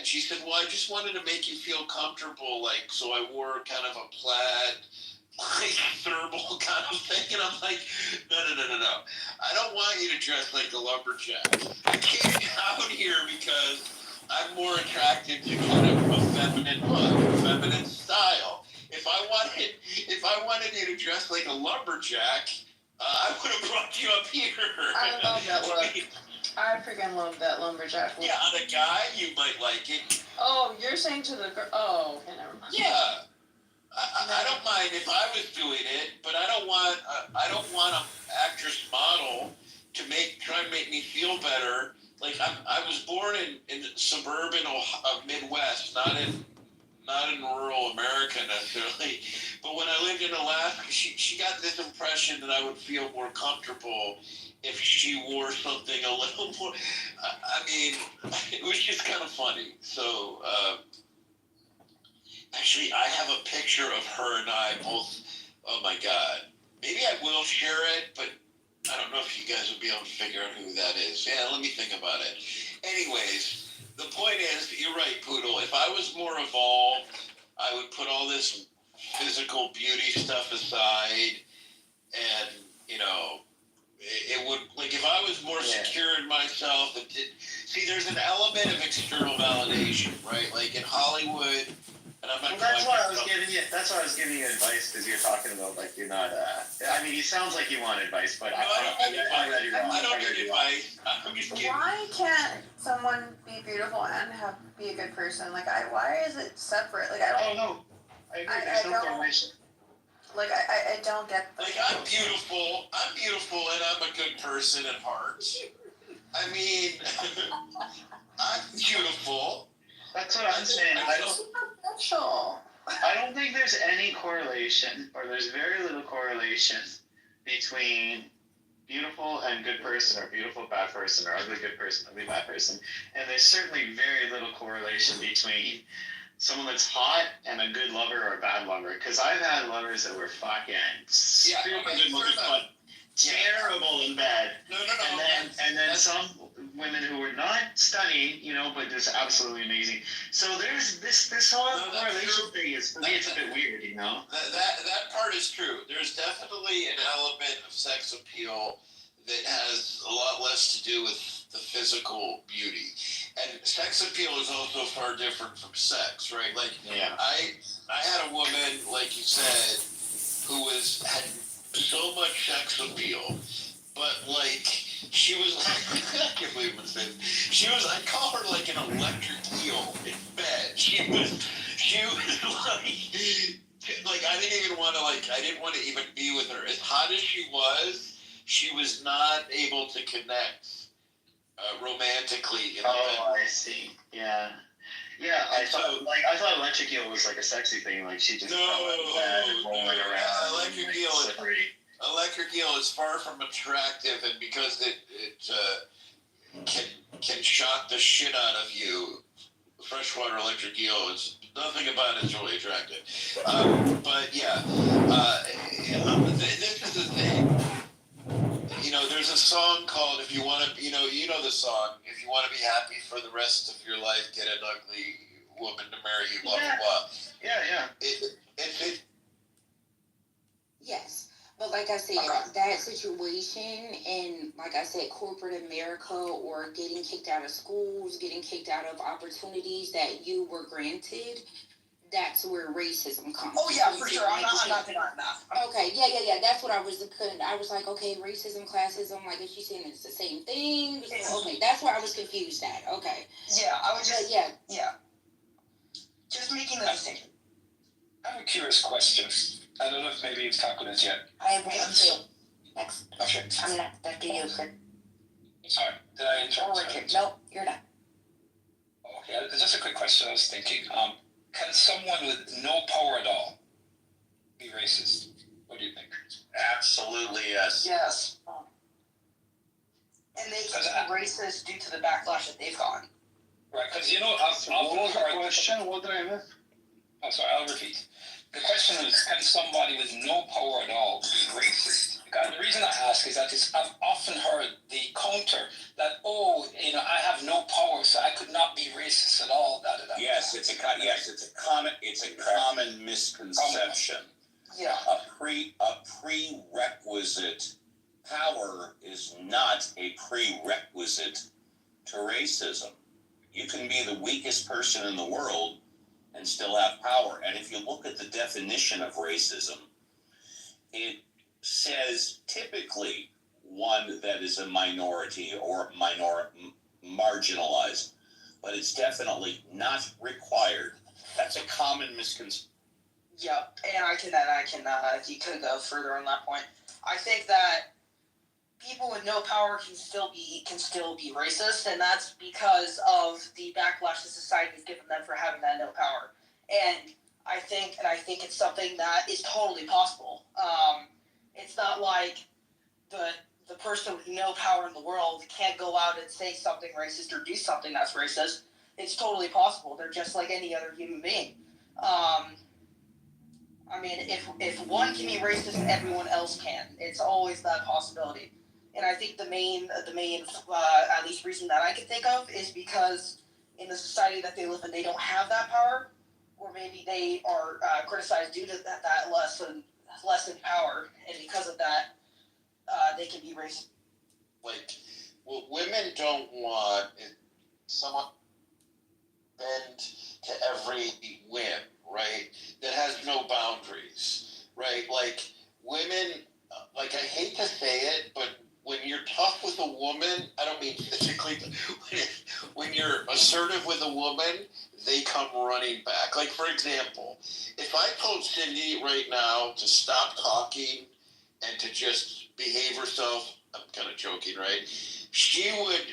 she said, well, I just wanted to make you feel comfortable, like, so I wore kind of a plaid, like, thermal kind of thing. And I'm like, no. I don't want you to dress like a lumberjack. I came down here because I'm more attracted to kind of a feminine look, a feminine style. If I wanted you to dress like a lumberjack, I would have brought you up here. I love that look. I freaking love that lumberjack look. Yeah, on a guy, you might like it. Oh, you're saying to the girl? Oh, okay, never mind. Yeah, I don't mind if I was doing it, but I don't want an actress model to try and make me feel better. Like I was born in suburban Midwest, not in rural America necessarily. But when I lived in Alaska, she got this impression that I would feel more comfortable if she wore something a little more. I mean, it was just kind of funny. So, actually, I have a picture of her and I both. Oh my God. Maybe I will share it, but I don't know if you guys would be able to figure out who that is. Yeah, let me think about it. Anyways. The point is, you're right, Poodle. If I was more evolved, I would put all this physical beauty stuff aside, and it would, like, if I was more secure in myself. See, there's an element of external validation, right? Like in Hollywood, and I'm not. Well, that's why I was giving you. That's why I was giving you advice, because you're talking about, like, you're not. I mean, it sounds like you want advice, but no, I don't need advice. I'm just kidding. Why can't someone be beautiful and be a good person? Like, why is it separate? Like, I don't. Oh no, I agree. There's no correlation. Like, I don't get. Like, I'm beautiful, and I'm a good person at heart. I mean, I'm beautiful. That's what I'm saying. I don't think there's any correlation, or there's very little correlation between beautiful and good person, or beautiful bad person, or ugly good person, ugly bad person. And there's certainly very little correlation between someone that's hot and a good lover or a bad lover. Because I've had lovers that were fucking super good looking, but terrible in bed. No. And then some women who were not stunning, but just absolutely amazing. So there's this whole correlation thing is, for me, it's a bit weird, That part is true. There's definitely an element of sex appeal that has a lot less to do with the physical beauty. And sex appeal is also far different from sex, right? Like, I had a woman, like you said, who had so much sex appeal, but, like, she was like, I can't believe I'm saying this. She was, I call her like an electric eel in bed. She was like I didn't want to even be with her. As hot as she was not able to connect romantically in the bed. I see. Yeah. Yeah, I thought electric eel was like a sexy thing, like she just rolling around. Electric eel is far from attractive, and because it can shock the shit out of you. Freshwater electric eel is nothing about it is really attractive. But yeah, this is the thing. There's a song called "If You Want to," you know the song. If you want to be happy for the rest of your life, get an ugly woman to marry you. Blah blah blah. Yeah. Yes. But like I said, that situation in, like I said, corporate America, or getting kicked out of schools, getting kicked out of opportunities that you were granted, that's where racism comes. Oh yeah, for sure. I'm not denying that. Okay, yeah. That's what I was putting. I was like, okay, racism, classism. Like, is she saying it's the same thing? Okay, that's where I was confused at. Okay. Yeah, I was just. Yeah. Just making the distinction. I have a curious question. I don't know if maybe you've tackled it yet. I have one too. Next. Okay. I'm not. That video is good. Sorry, did I interrupt? Nope, you're not. Okay, just a quick question I was thinking. Can someone with no power at all be racist? What do you think? Absolutely, yes. Yes. And they can be racist due to the backlash that they've gotten. Right, because I've What was the question? What did I miss? I'm sorry, I'll repeat. The question is, can somebody with no power at all be racist? Because the reason I ask is that I've often heard the counter that, I have no power, so I could not be racist at all. That Yes, it's a common misconception. Yeah. A prerequisite power is not a prerequisite to racism. You can be the weakest person in the world and still have power. And if you look at the definition of racism, it says typically one that is a minority or marginalized, but it's definitely not required. That's a common misconception. Yep, and I can if you could go further on that point. I think that people with no power can still be racist, and that's because of the backlash the society has given them for having that no power. And I think it's something that is totally possible. It's not like the person with no power in the world can't go out and say something racist or do something that's racist. It's totally possible. They're just like any other human being. I mean, if one can be racist, everyone else can. It's always that possibility. And I think the main at least reason that I can think of is because in the society that they live in, they don't have that power, or maybe they are criticized due to that lessened power, and because of that, they can be racist. Like, what women don't want is someone bend to every whim, right? That has no boundaries, right? Like, women, like, I hate to say it, but when you're tough with a woman, I don't mean physically, but when you're assertive with a woman, they come running back. Like, for example, if I told Cindy right now to stop talking and to just behave herself, I'm kind of joking, right? She would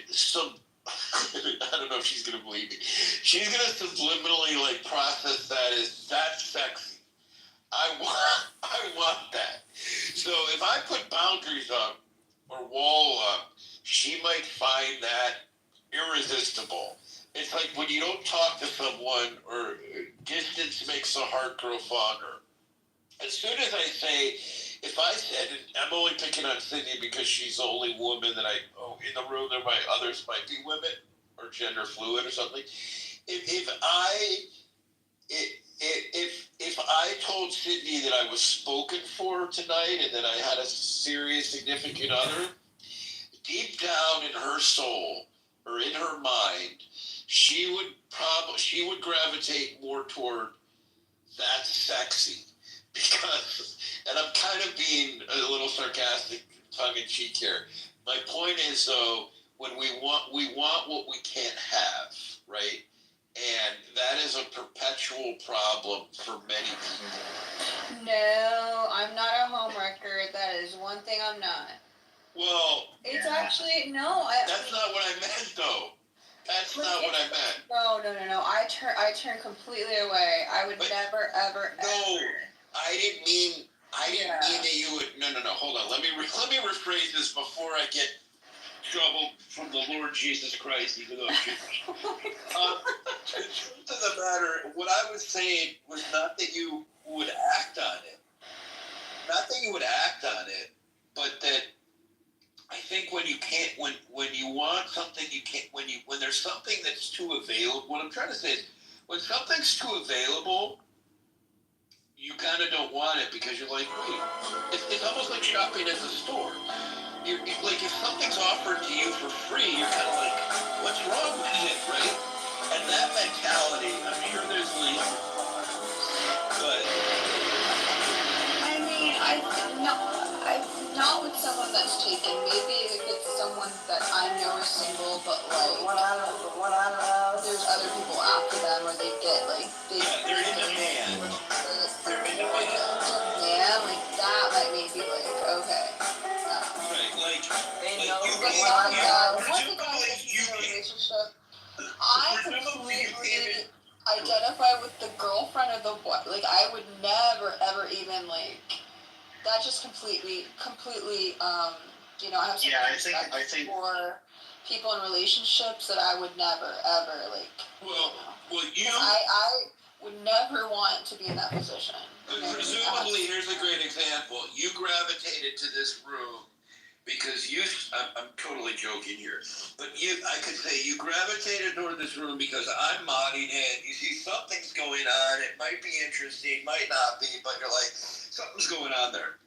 I don't know if she's going to believe me. She's going to subliminally, like, process that as, that's sexy. I want that. So if I put boundaries up or wall up, she might find that irresistible. It's like when you don't talk to someone, or distance makes the heart grow fonder. As soon as I say, if I said, and I'm only picking on Sydney because she's the only woman that in the room, others might be women or gender fluid or something. If I told Sydney that I was spoken for tonight and that I had a serious significant other, deep down in her soul or in her mind, she would gravitate more toward that's sexy. Because, and I'm kind of being a little sarcastic, tongue-in-cheek here. My point is, though, when we want what we can't have, right? And that is a perpetual problem for many people. No, I'm not a homewrecker. That is one thing I'm not. Well, It's actually no. That's not what I meant, though. That's not what I meant. No. I turn completely away. I would never, ever, No. ever. I didn't mean that you would. No. Hold on. Let me rephrase this before I get trouble from the Lord Jesus Christ. Even though the truth of the matter, what I was saying was not that you would act on it. Not that you would act on it, but that I think when you can't, when you want something, you can't. When there's something that's too available. What I'm trying to say is, when something's too available, you kind of don't want it because you're like, wait, it's almost like shopping at the store. You're like, if something's offered to you for free, you're kind of like, what's wrong with it, right? And that mentality, I'm sure there's reasons, but I mean, I'm not with someone that's taken. Maybe if it's someone that I know is single, but like, there's other people after them, or they get like they're in demand. Yeah, like that might make me like, okay. Right, like They know But you once the presumably guy gets you in a can. relationship, I completely identify with the girlfriend or the boy. Like, I would never, ever even, like, that just completely, I have so much respect for people in relationships that I would never, ever, like, Well, you. I would never want to be in that position. Presumably, here's a great example. You gravitated to this room because I'm totally joking here, but I could say you gravitated toward this room because I'm modding it. You see something's going on. It might be interesting, might not be, but you're like, something's going on there.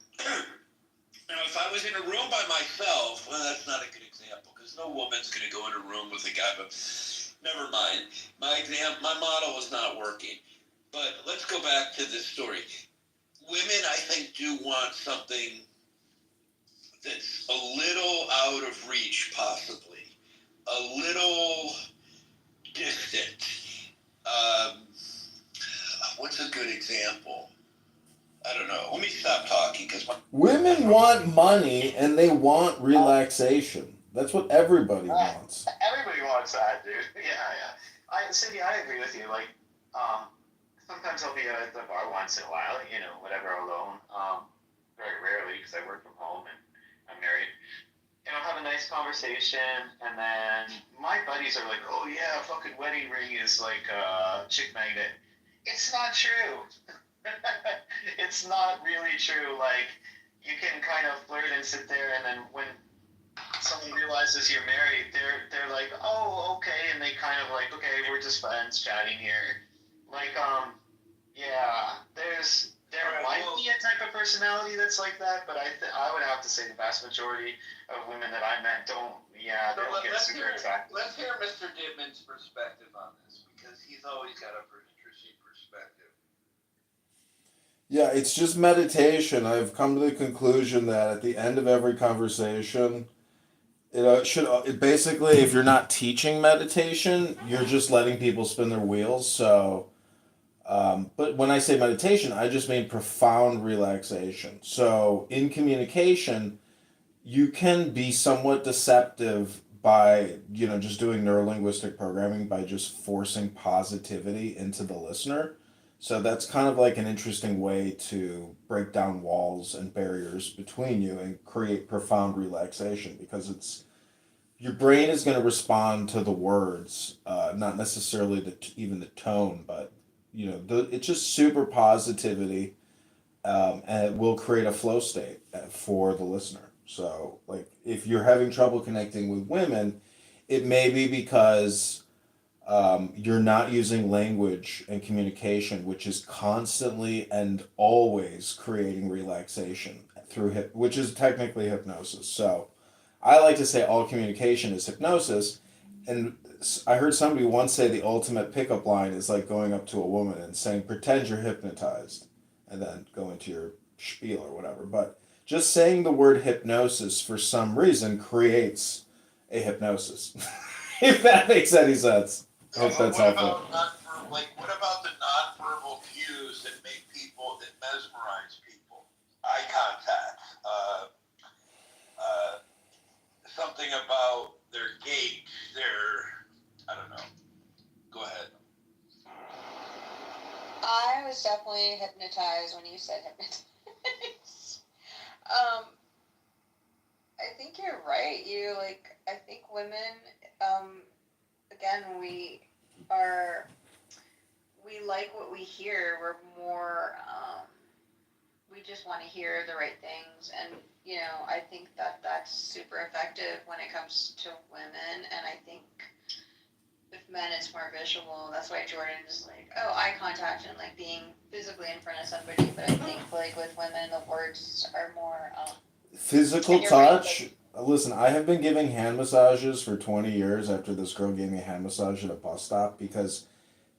Now, if I was in a room by myself, well, that's not a good example because no woman's going to go in a room with a guy, but never mind. My model was not working. But let's go back to this story. Women, I think, do want something that's a little out of reach, possibly. A little distant. What's a good example? I don't know. Let me stop talking because Women want money and they want relaxation. That's what everybody wants. Everybody wants that, dude. Yeah. Cindy, I agree with you. Like, sometimes I'll be at the bar once in a while, whatever, alone. Very rarely because I work from home and I'm married. Have a nice conversation, and then my buddies are like, "Oh yeah, fucking wedding ring is like chick magnet." It's not true. It's not really true. Like, you can kind of flirt and sit there, and then when someone realizes you're married, they're like, "Oh, okay," and they kind of like, "Okay, we're just friends chatting here." Like, yeah, there might be a type of personality that's like that, but I would have to say the vast majority of women that I met don't get super attracted. Let's hear Mr. Didman's perspective on this because he's always got a pretty interesting perspective. Yeah, it's just meditation. I've come to the conclusion that at the end of every conversation, basically, if you're not teaching meditation, you're just letting people spin their wheels. So, but when I say meditation, I just mean profound relaxation. So in communication, you can be somewhat deceptive by, just doing neurolinguistic programming by just forcing positivity into the listener. So that's kind of like an interesting way to break down walls and barriers between you and create profound relaxation because your brain is going to respond to the words, not necessarily even the tone, but it's just super positivity, and it will create a flow state for the listener. So, like, if you're having trouble connecting with women, it may be because you're not using language and communication, which is constantly and always creating relaxation through which is technically hypnosis. So, I like to say all communication is hypnosis, and I heard somebody once say the ultimate pickup line is like going up to a woman and saying, "Pretend you're hypnotized," and then go into your spiel or whatever. But just saying the word hypnosis for some reason creates a hypnosis. If that makes any sense. I hope that's helpful. What about the nonverbal cues that mesmerize people? Eye contact, something about their gait, I don't know. Go ahead. I was definitely hypnotized when you said hypnotized. I think you're right. I think women, again, we like what we hear. We're more, we just want to hear the right things. And, I think that that's super effective when it comes to women. And I think with men, it's more visual. That's why Jordan's like, oh, eye contact and like being physically in front of somebody. But I think like with women, the words are more physical touch. Listen, I have been giving hand massages for 20 years after this girl gave me a hand massage at a bus stop because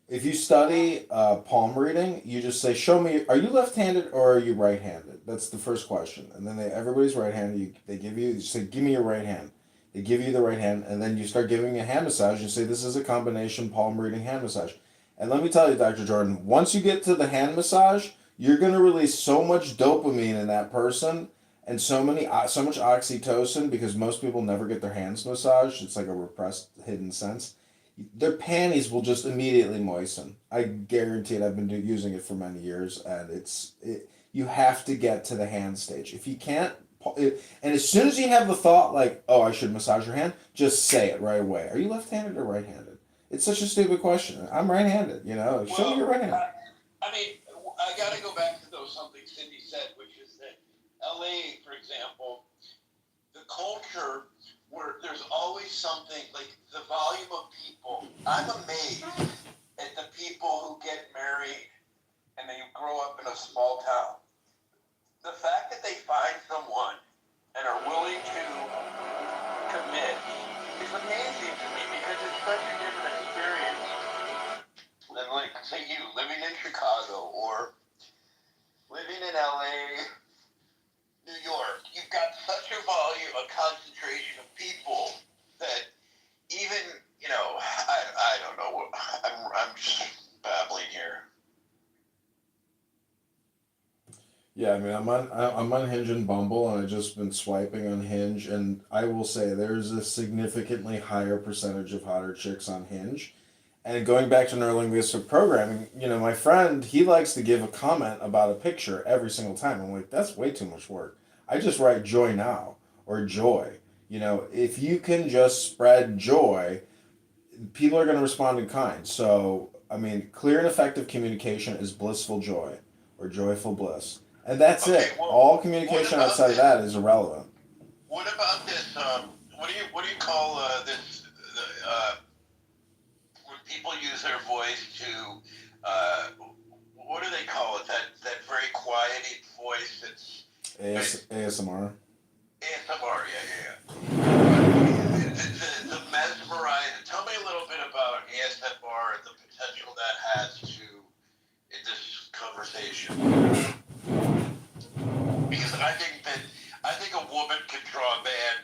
if you study palm reading, you just say, "Show me, are you left-handed or are you right-handed?" That's the first question. And then everybody's right-handed. You say, "Give me your right hand." They give you the right hand, and then you start giving a hand massage. You say, "This is a combination palm reading hand massage." And let me tell you, Dr. Jordan, once you get to the hand massage, you're going to release so much dopamine in that person and so much oxytocin because most people never get their hands massaged. It's like a repressed, hidden sense. Their panties will just immediately moisten. I guarantee it. I've been using it for many years, and you have to get to the hand stage. If you can't, and as soon as you have the thought like, "Oh, I should massage your hand," just say it right away. Are you left-handed or right-handed? It's such a stupid question. I'm right-handed. Show me your right hand. I got to go back to something Cindy said, which is that LA, for example, the culture where there's always something like the volume of people. I'm amazed at the people who get married and they grow up in a small town. The fact that they find someone and are willing to commit is amazing to me because it's such a different experience than, like, say, you living in Chicago or living in LA, New York. You've got such a volume, a concentration of people that even, I don't know. I'm just babbling here. Yeah, I mean, I'm on Hinge and Bumble, and I've just been swiping on Hinge, and I will say there's a significantly higher percentage of hotter chicks on Hinge. And going back to neurolinguistic programming, my friend, he likes to give a comment about a picture every single time. I'm like, that's way too much work. I just write joy now or joy. If you can just spread joy, people are going to respond in kind. So, I mean, clear and effective communication is blissful joy or joyful bliss. And that's Okay, it. well, All communication what about outside of that is irrelevant. What about this? What do you call this? When people use their voice to, what do they call it? That very quieted voice. It's ASMR. ASMR. Yeah. The mesmerizing. Tell me a little bit about ASMR and the potential that has in this conversation. Because I think a woman can draw a man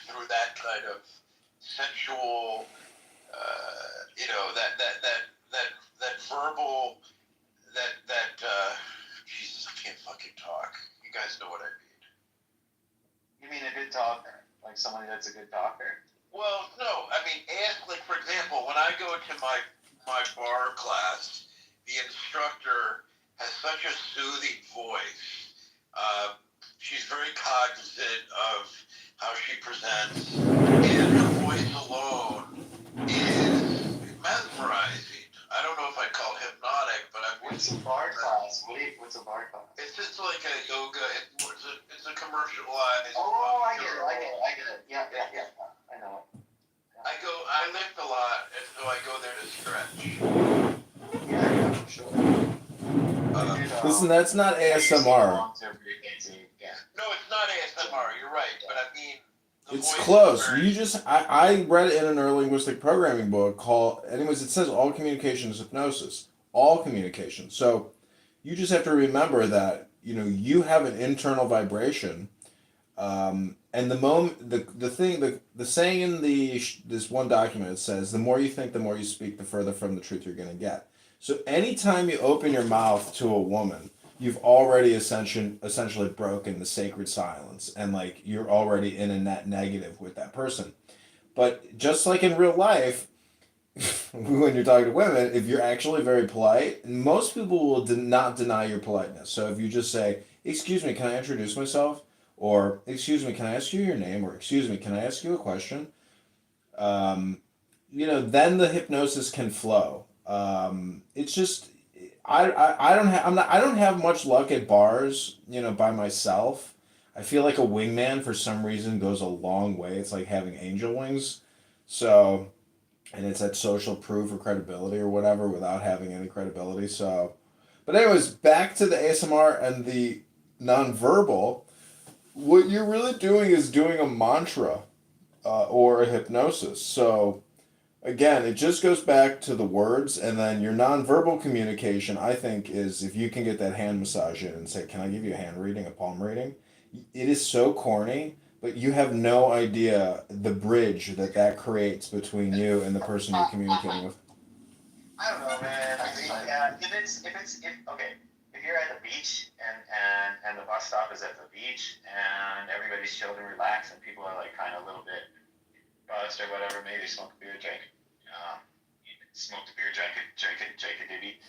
through that kind of sensual, that verbal, Jesus, I can't fucking talk. You guys know what I mean. You mean a good talker, like somebody that's a good talker? Well, no, I mean, like for example, when I go to my bar class, the instructor has such a soothing voice. She's very cognizant of how she presents, and her voice alone is mesmerizing. I don't know if I'd call it hypnotic, but What's a bar class? What's a bar class? it's just like a yoga. It's a commercialized. Oh, I get it. Yeah. I know it. I lift a lot, and so I go there to stretch. Yeah, sure. Listen, that's not ASMR. No, it's not ASMR. You're right, but I mean, It's close. I read it in a neurolinguistic programming book anyways, it says all communication is hypnosis. All communication. So you just have to remember that, you have an internal vibration. And the saying in this one document, it says, the more you think, the more you speak, the further from the truth you're going to get. So anytime you open your mouth to a woman, you've already essentially broken the sacred silence, and like you're already in a net negative with that person. But just like in real life, when you're talking to women, if you're actually very polite, most people will not deny your politeness. So if you just say, excuse me, can I introduce myself? Or, excuse me, can I ask you your name? Or, excuse me, can I ask you a question? Then the hypnosis can flow. It's just, I don't have much luck at bars, by myself. I feel like a wingman for some reason goes a long way. It's like having angel wings. So, and it's that social proof or credibility or whatever without having any credibility. So, but anyways, back to the ASMR and the nonverbal. What you're really doing is doing a mantra or a hypnosis. So, again, it just goes back to the words, and then your nonverbal communication, I think, is if you can get that hand massage in and say, can I give you a hand reading, a palm reading? It is so corny, but you have no idea the bridge that creates between you and the person you're communicating with. I don't know, man. If you're at the beach and the bus stop is at the beach and everybody's chilled and relaxed and people are like kind of a little bit buzzed or whatever, maybe smoke a beer, drink a dibby.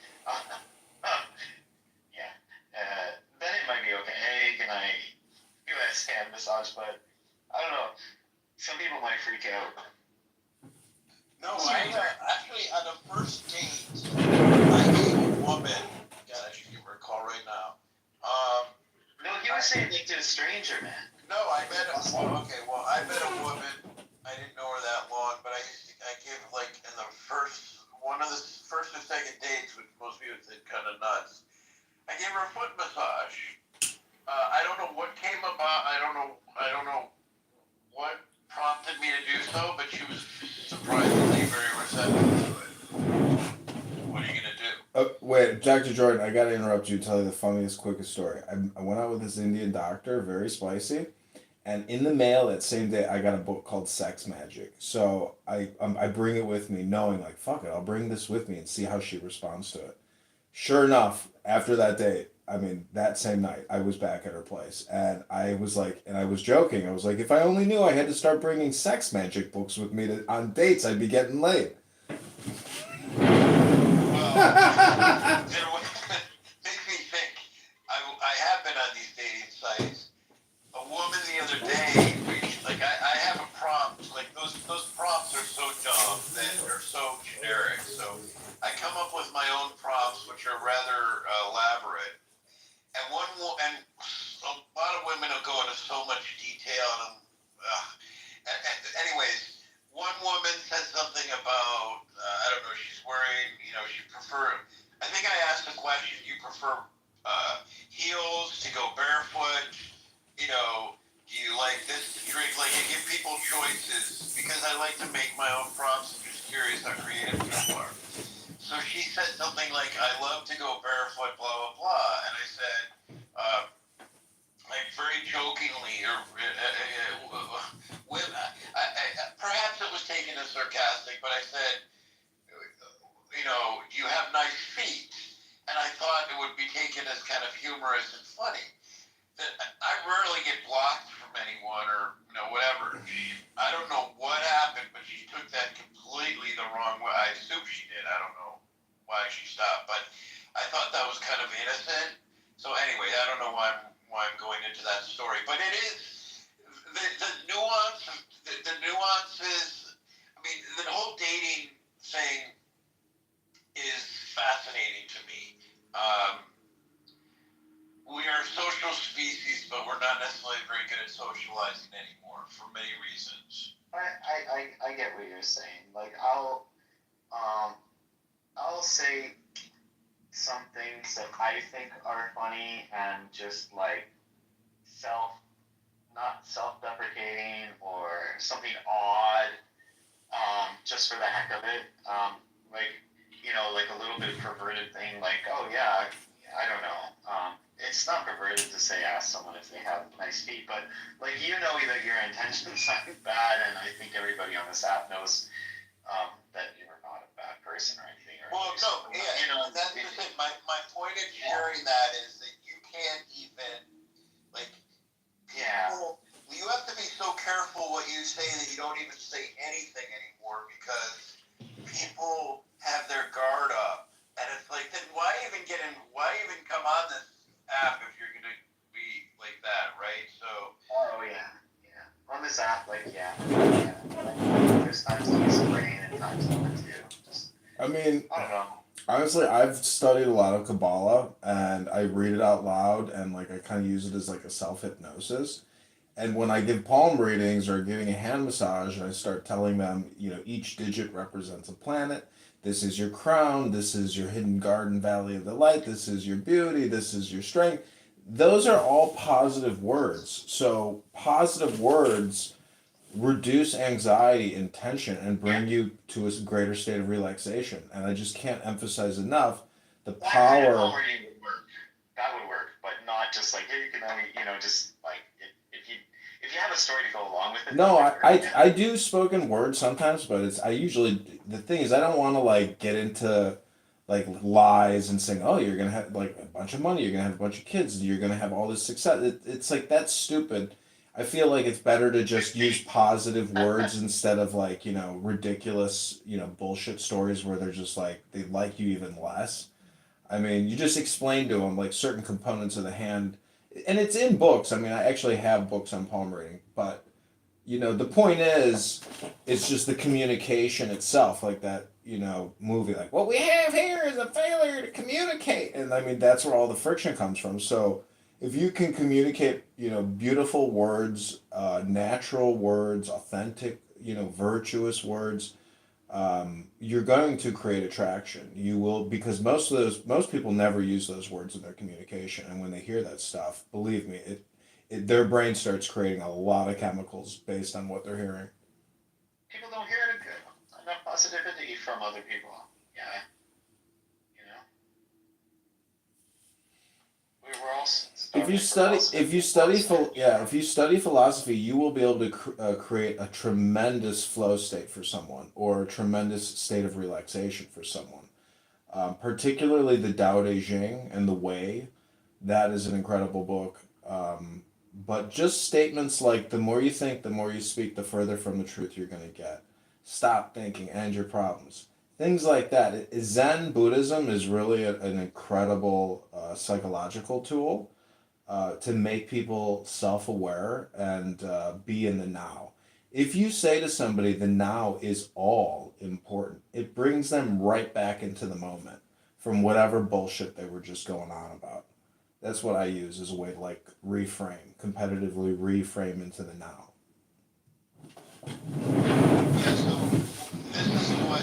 Then it might be okay. Hey, can I do a hand massage? But I don't know. Some people might freak out. No, actually on the first date, I gave a woman. God, I should give her a call right now. No, you were saying like to a stranger, man. No, I met a okay. Well, I met a woman. I didn't know her that long, but I gave like in the first one of the first or second dates, which most people think kind of nuts. I gave her a foot massage. I don't know what came about. I don't know what prompted me to do so, but she was surprisingly very receptive to it. What are you gonna do? Wait, Dr. Jordan, I gotta interrupt you to tell you the funniest, quickest story. I went out with this Indian doctor, very spicy, and in the mail that same day, I got a book called Sex Magic. So I bring it with me, knowing like, fuck it, I'll bring this with me and see how she responds to it. Sure enough, after that date, I mean, that same night, I was back at her place, and I was like, and I was joking. I was like, if I only knew I had to start bringing Sex Magic books with me on dates, I'd be getting laid. Well, makes me think. I have been on these dating sites. A woman the other day reached like I have a prompt. Like those prompts are so dumb that they're so generic. So I come up with my own prompts, which are rather elaborate. And a lot of women will go into so much detail. Anyways, one woman said something about I don't know. She's wearing, she prefer. I think I asked the question. You prefer heels to go barefoot? Do you like this to drink? Like you give people choices because I like to make my own prompts. I'm just curious how creative people are. So she said something like, "I love to go barefoot," blah blah blah, and I said, like very jokingly, or perhaps it was taken as sarcastic, but I said, you have nice feet, and I thought it would be taken as kind of humorous and funny. That I rarely get blocked from anyone or whatever. I don't know what happened, but she took that completely the wrong way. I assume she did. I don't know why she stopped, but I thought that was kind of innocent. So anyway, I don't know why I'm going into that story, but it is the nuance. The nuances. I mean, the whole dating thing is fascinating to me. We are a social species, but we're not necessarily very good at socializing anymore for many reasons. I get what you're saying. Like I'll say some things that I think are funny and just like not self-deprecating or something odd, just for the heck of it. Like a little bit perverted thing, like, oh yeah, I don't know. It's not perverted to say ask someone if they have nice feet, but like that your intentions aren't bad, and I think everybody on this app knows that you're not a bad person or anything. Well, no, yeah, that's just it. My point in sharing that is that you can't even like people. You have to be so careful what you say that you don't even say anything anymore because people have their guard up, and it's like, then why even come on this app if you're gonna be like that, right? So. Oh yeah. On this app, there's times to use the brain and times not to. I mean, I don't know. honestly, I've studied a lot of Kabbalah, and I read it out loud, and like I kind of use it as like a self-hypnosis. And when I give palm readings or giving a hand massage, and I start telling them, each digit represents a planet. This is your crown. This is your hidden garden valley of the light. This is your beauty. This is your strength. Those are all positive words. So positive words reduce anxiety and tension and bring you to a greater state of relaxation. And I just can't emphasize enough the power. Palm reading would work. That would work, but not just like, hey, you can only, just like if you have a story to go along with it. No, I do spoken word sometimes, but the thing is I don't want to like get into like lies and saying, oh, you're gonna have like a bunch of money, you're gonna have a bunch of kids, you're gonna have all this success. It's like that's stupid. I feel like it's better to just use positive words instead of like ridiculous bullshit stories where they're just like they like you even less. I mean, you just explain to them like certain components of the hand, and it's in books. I mean, I actually have books on palm reading, but the point is, it's just the communication itself, like that movie, like what we have here is a failure to communicate, and I mean that's where all the friction comes from. So if you can communicate, beautiful words, natural words, authentic, virtuous words, you're going to create attraction. You will, because most people never use those words in their communication, and when they hear that stuff, believe me, their brain starts creating a lot of chemicals based on what they're hearing. People don't hear enough positivity from other people. Yeah, you know. We're all If you study philosophy, you will be able to create a tremendous flow state for someone, or a tremendous state of relaxation for someone. Particularly the Tao Te Ching and the Way, that is an incredible book. But just statements like, the more you think, the more you speak, the further from the truth you're going to get. Stop thinking, end your problems. Things like that. Zen Buddhism is really an incredible psychological tool to make people self-aware and be in the now. If you say to somebody the now is all important, it brings them right back into the moment from whatever bullshit they were just going on about. That's what I use as a way to competitively reframe into the now. Yeah, so this is what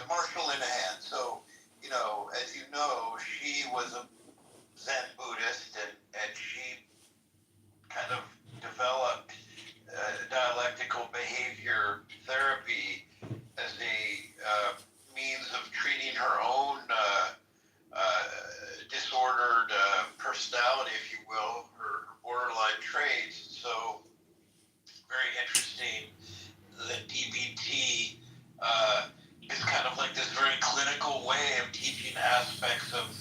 Marshall Linehan. So, as you know, she was a Zen Buddhist, and she kind of developed dialectical behavior therapy as a means of treating her own disordered personality, if you will, her borderline traits. So, very interesting that DBT is kind of like this very clinical way of teaching aspects of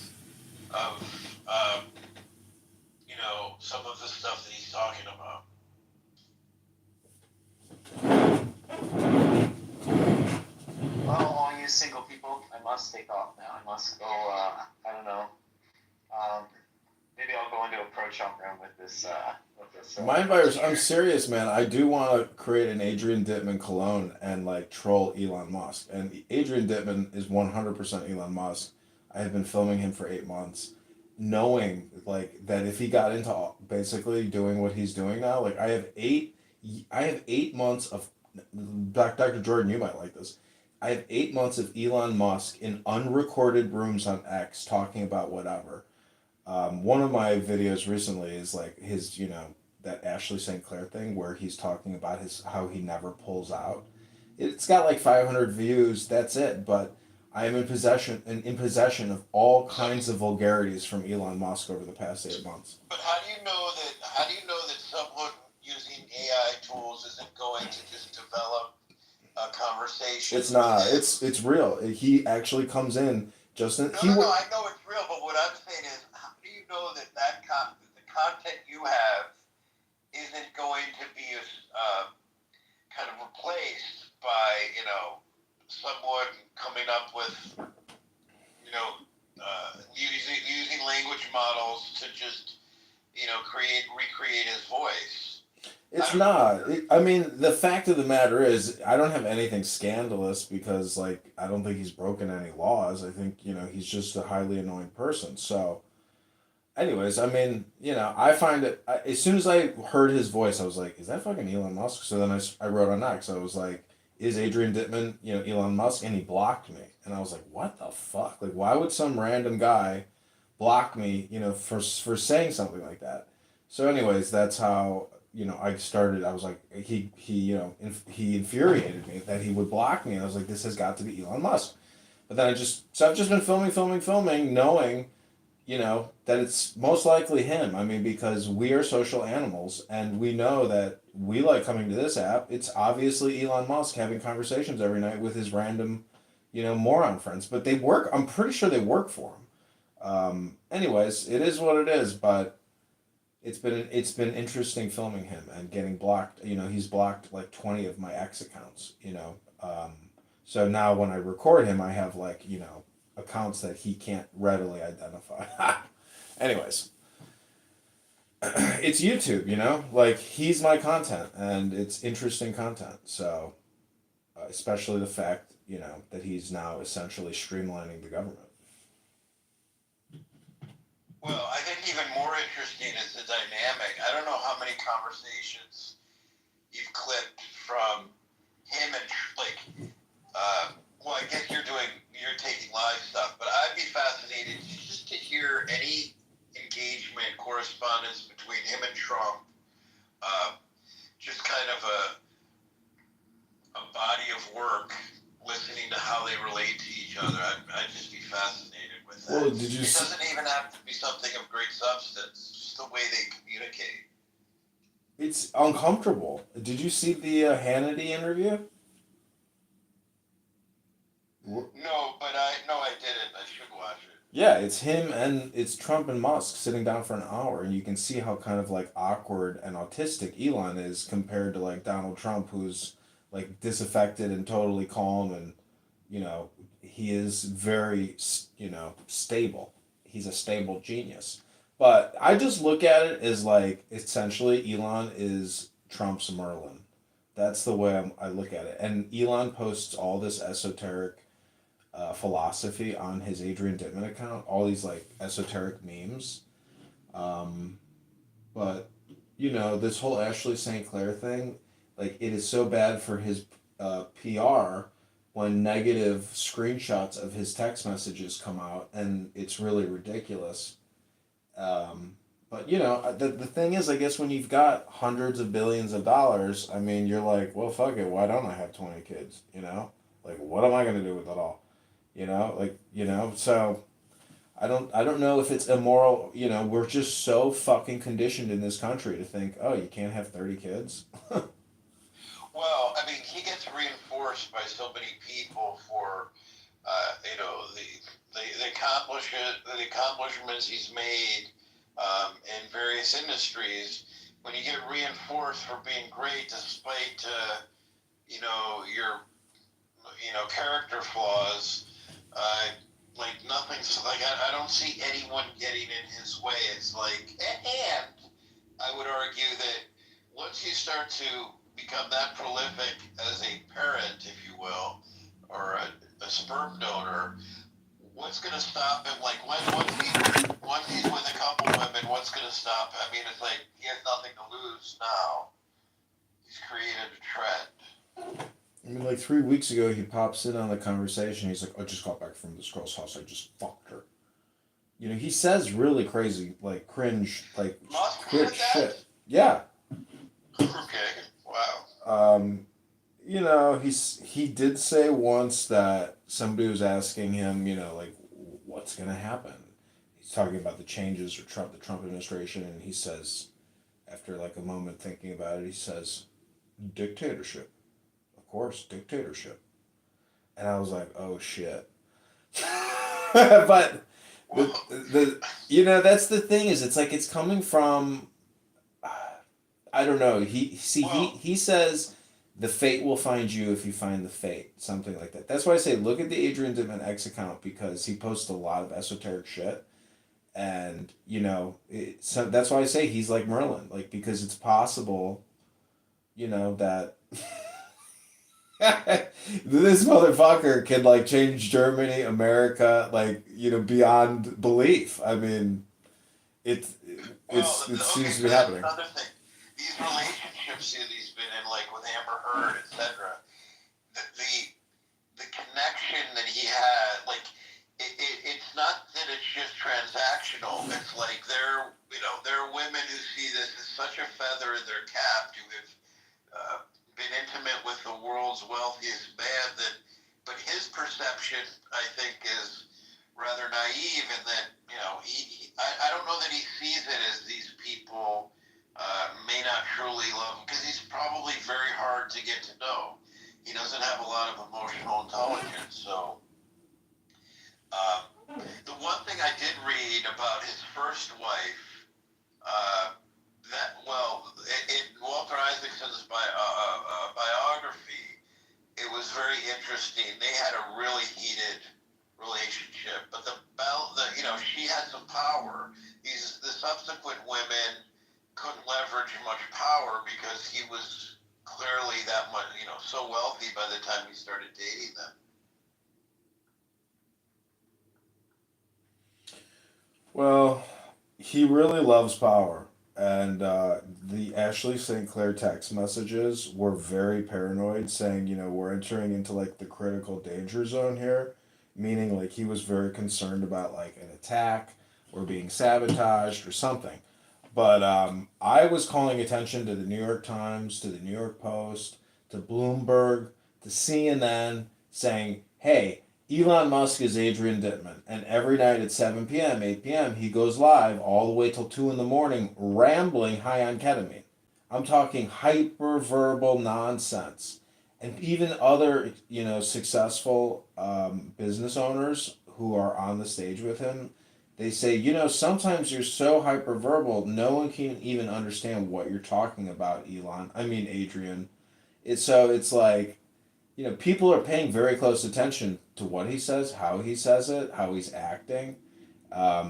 some of the stuff that he's talking about. Well, all you single people, I must take off now. I must go, I don't know. Maybe I'll go into a pro Trump room with this. Mind virus. I'm serious, man. I do want to create an Adrian Dittman cologne and troll Elon Musk. And Adrian Dittman is 100% Elon Musk. I have been filming him for 8 months, knowing that if he got into basically doing what he's doing now, I have 8 months of Dr. Jordan. You might like this. I have 8 months of Elon Musk in unrecorded rooms on X talking about whatever. One of my videos recently is his, that Ashley St. Clair thing where he's talking about how he never pulls out. It's got 500 views. That's it. But I am in possession of all kinds of vulgarities from Elon Musk over the past 8 months. But how do you know that someone using AI tools isn't going to just develop a conversation? It's not. It's real. He actually comes in just in. No, I know it's real, but what I'm saying is, how do you know that the content you have isn't going to be kind of replaced by someone coming up with using language models to just recreate his voice? It's not. I mean, the fact of the matter is, I don't have anything scandalous because, I don't think he's broken any laws. I think, he's just a highly annoying person. So, anyways, I mean, I find it, as soon as I heard his voice, I was like, is that fucking Elon Musk? So then I wrote on X, I was like, is Adrian Dittman, Elon Musk? And he blocked me. And I was like, what the fuck? Why would some random guy block me, for saying something like that? So anyways, that's how, I started. I was like, he infuriated me that he would block me. And I was like, this has got to be Elon Musk. But then I've just been filming, knowing, that it's most likely him. I mean, because we are social animals and we know that we like coming to this app. It's obviously Elon Musk having conversations every night with his random, moron friends. But they work, I'm pretty sure they work for him. Anyways, it is what it is, but it's been interesting filming him and getting blocked. He's blocked 20 of my X accounts, so now when I record him, I have accounts that he can't readily identify. Anyways, it's YouTube, he's my content and it's interesting content. So, especially the fact, that he's now essentially streamlining the government. Well, I think even more interesting is the dynamic. I don't know how many conversations you've clipped from him and like. Well, I guess you're taking live stuff, but I'd be fascinated just to hear any engagement, correspondence between him and Trump. Just kind of a body of work, listening to how they relate to each other. I'd just be fascinated with that. Well, did you? It doesn't even have to be something of great substance. Just the way they communicate. It's uncomfortable. Did you see the Hannity interview? No, but I didn't. I should watch it. Yeah, it's him and it's Trump and Musk sitting down for an hour, and you can see how kind of like awkward and autistic Elon is compared to like Donald Trump, who's like disaffected and totally calm, and you know he is very stable. He's a stable genius. But I just look at it as like essentially Elon is Trump's Merlin. That's the way I look at it. And Elon posts all this esoteric philosophy on his Adrian Dittman account, all these like esoteric memes. But this whole Ashley St. Clair thing, like it is so bad for his PR when negative screenshots of his text messages come out, and it's really ridiculous. But the thing is, I guess when you've got hundreds of billions of dollars, I mean, you're like, well, fuck it, why don't I have 20 kids? Like, what am I gonna do with it all? So I don't know if it's immoral. We're just so fucking conditioned in this country to think, oh, you can't have 30 kids. Well, I mean, he gets reinforced by so many people for, the accomplishments he's made in various industries. When you get reinforced for being great, despite your character flaws, like nothing's like I don't see anyone getting in his way. It's like, and I would argue that once you start to become that prolific as a parent, if you will, or a sperm donor, what's going to stop him? Like once he's with a couple women, what's going to stop him? I mean, it's like he has nothing to lose now. He's created a trend. I mean, like 3 weeks ago, he pops in on the conversation. He's like, I just got back from this girl's house. I just fucked her. He says really crazy, like cringe, like cringe shit. Yeah. Okay. Wow. He did say once that somebody was asking him, like, what's gonna happen? He's talking about the changes or the Trump administration, and he says, after like a moment thinking about it, he says, dictatorship. Of course, dictatorship. And I was like, oh shit. But that's the thing is, it's like it's coming from. I don't know. He says the fate will find you if you find the fate, something like that. That's why I say look at the Adrian Dittman X account, because he posts a lot of esoteric shit, and so that's why I say he's like Merlin, like because it's possible, that this motherfucker can like change Germany, America, like beyond belief. I mean, it seems to be happening. Another thing. These relationships that he's been in, like with Amber Heard, etc., the connection that he had, like it's not that it's just transactional. It's like there are women who see this as such a feather in their cap to have been intimate with the world's wealthiest man. But his perception, I think, is rather naive, in that I don't know that he sees it as these people. May not truly love him because he's probably very hard to get to know. He doesn't have a lot of emotional intelligence. So, the one thing I did read about his first wife, in Walter Isaacson's biography, it was very interesting. They had a really heated relationship, but she had some power. The subsequent women couldn't leverage much power because he was clearly that much, so wealthy by the time he started dating them. Well, he really loves power. And the Ashley St. Clair text messages were very paranoid, saying, we're entering into like the critical danger zone here, meaning like he was very concerned about like an attack or being sabotaged or something. But I was calling attention to the New York Times, to the New York Post, to Bloomberg, to CNN, saying, hey, Elon Musk is Adrian Dittman. And every night at 7 p.m., 8 p.m., he goes live all the way till 2 in the morning, rambling high on ketamine. I'm talking hyperverbal nonsense. And even other, successful business owners who are on the stage with him, they say, sometimes you're so hyperverbal, no one can even understand what you're talking about, Elon. I mean, Adrian. It's like, people are paying very close attention to what he says, how he says it, how he's acting. I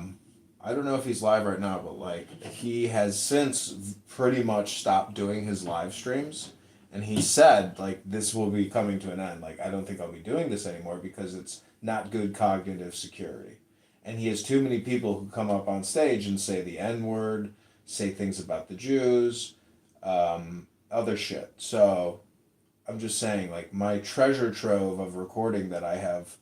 don't know if he's live right now, but like he has since pretty much stopped doing his live streams. And he said, like, this will be coming to an end. Like, I don't think I'll be doing this anymore because it's not good cognitive security. And he has too many people who come up on stage and say the N word, say things about the Jews, other shit. So I'm just saying, like, my treasure trove of recording that I have,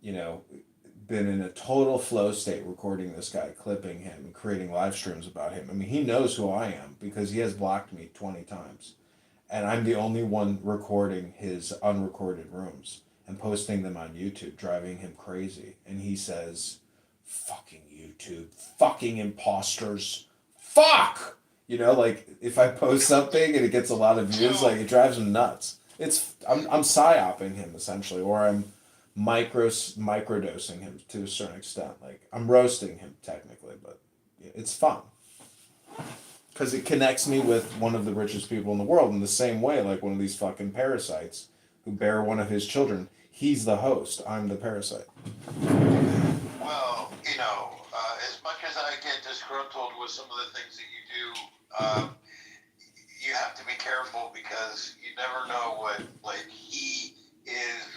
been in a total flow state recording this guy, clipping him, and creating live streams about him. I mean, he knows who I am because he has blocked me 20 times. And I'm the only one recording his unrecorded rooms and posting them on YouTube, driving him crazy. And he says, fucking YouTube, fucking imposters, fuck! Like if I post something and it gets a lot of views, like it drives him nuts. I'm psyoping him essentially, or I'm microdosing him to a certain extent. Like I'm roasting him technically, but it's fun because it connects me with one of the richest people in the world in the same way, like one of these fucking parasites who bear one of his children. He's the host. I'm the parasite. Well, as much as I get disgruntled with some of the things that you do, you have to be careful because you never know what, like, he is.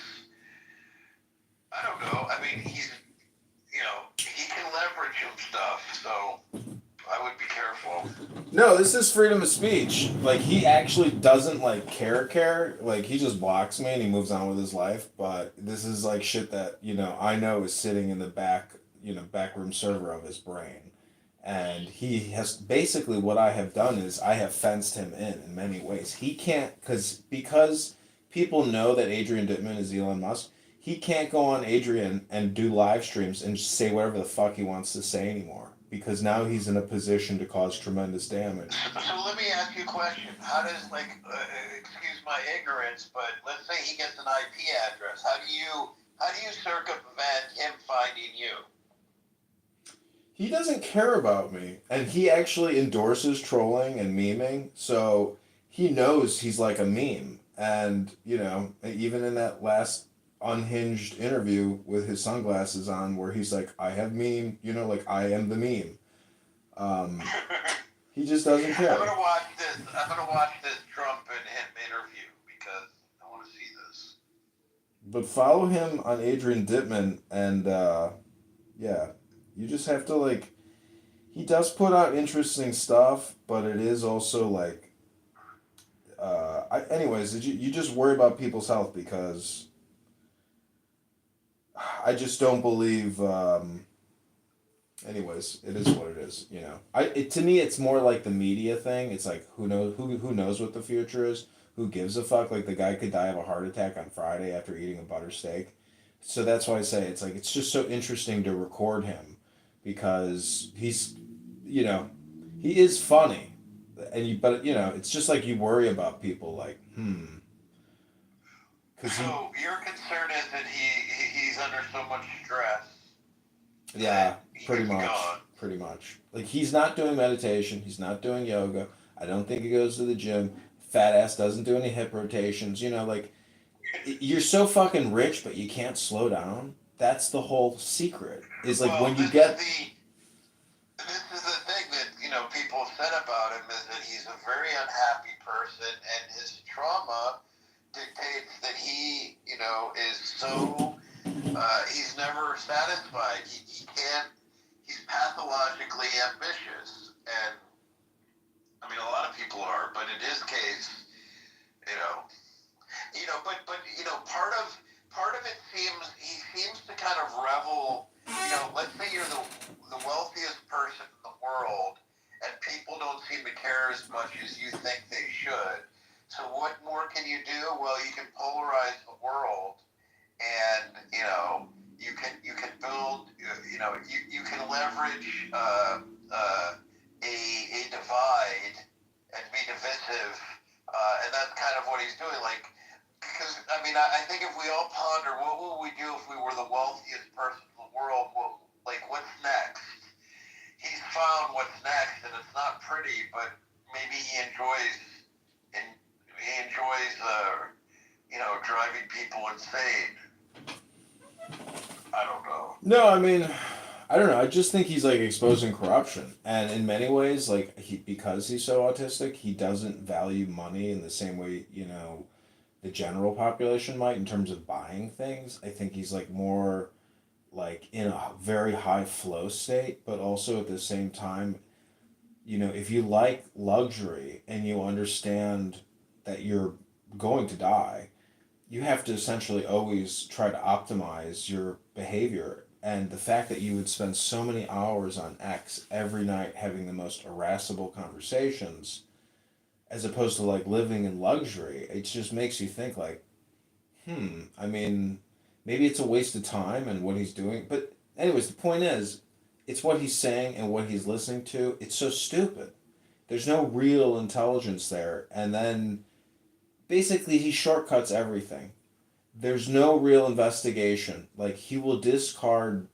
I don't know. I mean, he's, he can leverage some stuff, so I would be careful. No, this is freedom of speech. Like, he actually doesn't, like, care. Like, he just blocks me and he moves on with his life. But this is, like, shit that, I know is sitting in the backroom server of his brain. And he has, basically what I have done is I have fenced him in many ways. He can't, because people know that Adrian Dittman is Elon Musk, he can't go on Adrian and do live streams and say whatever the fuck he wants to say anymore. Because now he's in a position to cause tremendous damage. So let me ask you a question. How does, excuse my ignorance, but let's say he gets an IP address. How do you circumvent him finding you? He doesn't care about me, and he actually endorses trolling and memeing, so he knows he's like a meme. And, even in that last unhinged interview with his sunglasses on where he's like, I have meme, I am the meme. He just doesn't care. I'm gonna watch this Trump and him interview because I want to see this. But follow him on Adrian Dittman, and you just have to he does put out interesting stuff, but it is also anyways, you just worry about people's health because I just don't believe. Anyways, it is what it is. To me, it's more like the media thing. It's like who knows what the future is. Who gives a fuck? Like the guy could die of a heart attack on Friday after eating a butter steak. So that's why I say it's just so interesting to record him because he's, he is funny, but it's just like you worry about people So your concern is that he's under so much stress. Yeah, pretty much. Like he's not doing meditation. He's not doing yoga. I don't think he goes to the gym. Fat ass doesn't do any hip rotations. You're so fucking rich, but you can't slow down. That's the whole secret. Is when you get. This is the thing that people said about him is that he's a very unhappy person, and his trauma dictates that he is so he's never satisfied. He can't. He's pathologically ambitious, and I mean a lot of people are, but in his case, you know, but part of it seems he seems to kind of revel. Let's say you're the wealthiest person in the world, and people don't seem to care as much as you think they should. So what more can you do? Well, you can polarize the world, and you can build. You can leverage a divide and be divisive, and that's kind of what he's doing. Like, because I mean, I think if we all ponder, what would we do if we were the wealthiest person in the world? What's next? He's found what's next, and it's not pretty, but maybe he enjoys driving people insane. I don't know. No, I mean, I don't know. I just think he's like exposing corruption, and in many ways, like because he's so autistic, he doesn't value money in the same way the general population might in terms of buying things. I think he's like more like in a very high flow state, but also at the same time, if you like luxury and you understand that you're going to die, you have to essentially always try to optimize your behavior. And the fact that you would spend so many hours on X every night having the most irascible conversations, as opposed to like living in luxury, it just makes you think like, I mean, maybe it's a waste of time and what he's doing. But anyways, the point is, it's what he's saying and what he's listening to. It's so stupid. There's no real intelligence there. And then basically he shortcuts everything. There's no real investigation. Like, he will discard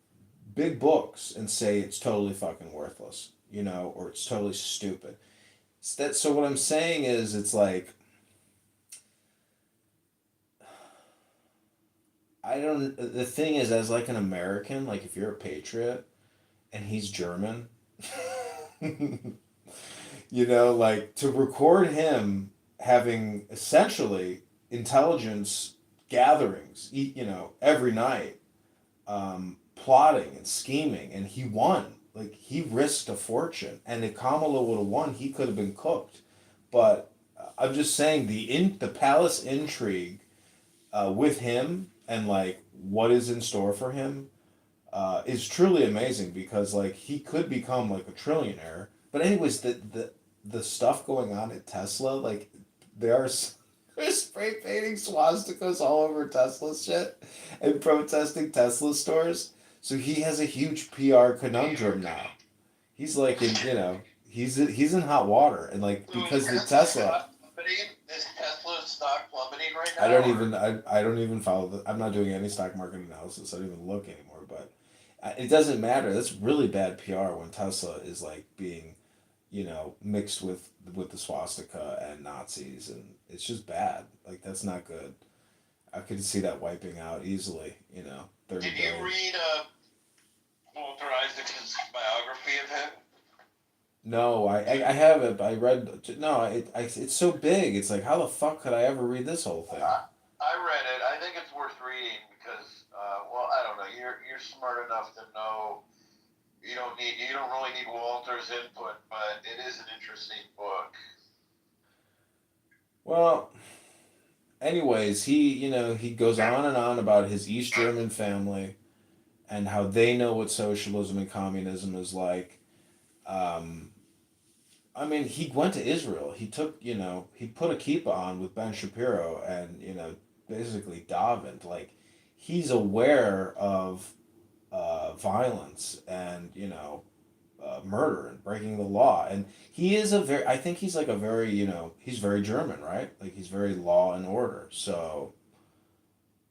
big books and say it's totally fucking worthless, or it's totally stupid. So what I'm saying is, it's like, the thing is, as like an American, like if you're a patriot and he's German, like to record him having essentially intelligence gatherings, every night, plotting and scheming, and he won. Like, he risked a fortune, and if Kamala would have won, he could have been cooked. But I'm just saying the palace intrigue with him and like what is in store for him is truly amazing, because like he could become like a trillionaire. But anyways, the stuff going on at Tesla, like they're spray painting swastikas all over Tesla shit and protesting Tesla stores. So he has a huge PR conundrum now. He's like he's in hot water, and like because the Tesla. Is Tesla stock plummeting right now? I don't even follow I'm not doing any stock market analysis. I don't even look anymore. But it doesn't matter. That's really bad PR when Tesla is like being, mixed with the swastika and Nazis, and it's just bad. Like, that's not good. I could see that wiping out easily. 30 Did you read Walter Isaacson's biography of him? No, I haven't. I read no. It's so big. It's like, how the fuck could I ever read this whole thing? I read it. I think it's worth reading because, well, I don't know. You're smart enough to know you don't really need Walter's input, but it is an interesting book. Well, anyways, he goes on and on about his East German family and how they know what socialism and communism is like. I mean, he went to Israel. He took, he put a kippah on with Ben Shapiro and, basically davened. Like, he's aware of violence and, murder and breaking the law. And he is I think he's like a very, he's very German, right? Like, he's very law and order. So,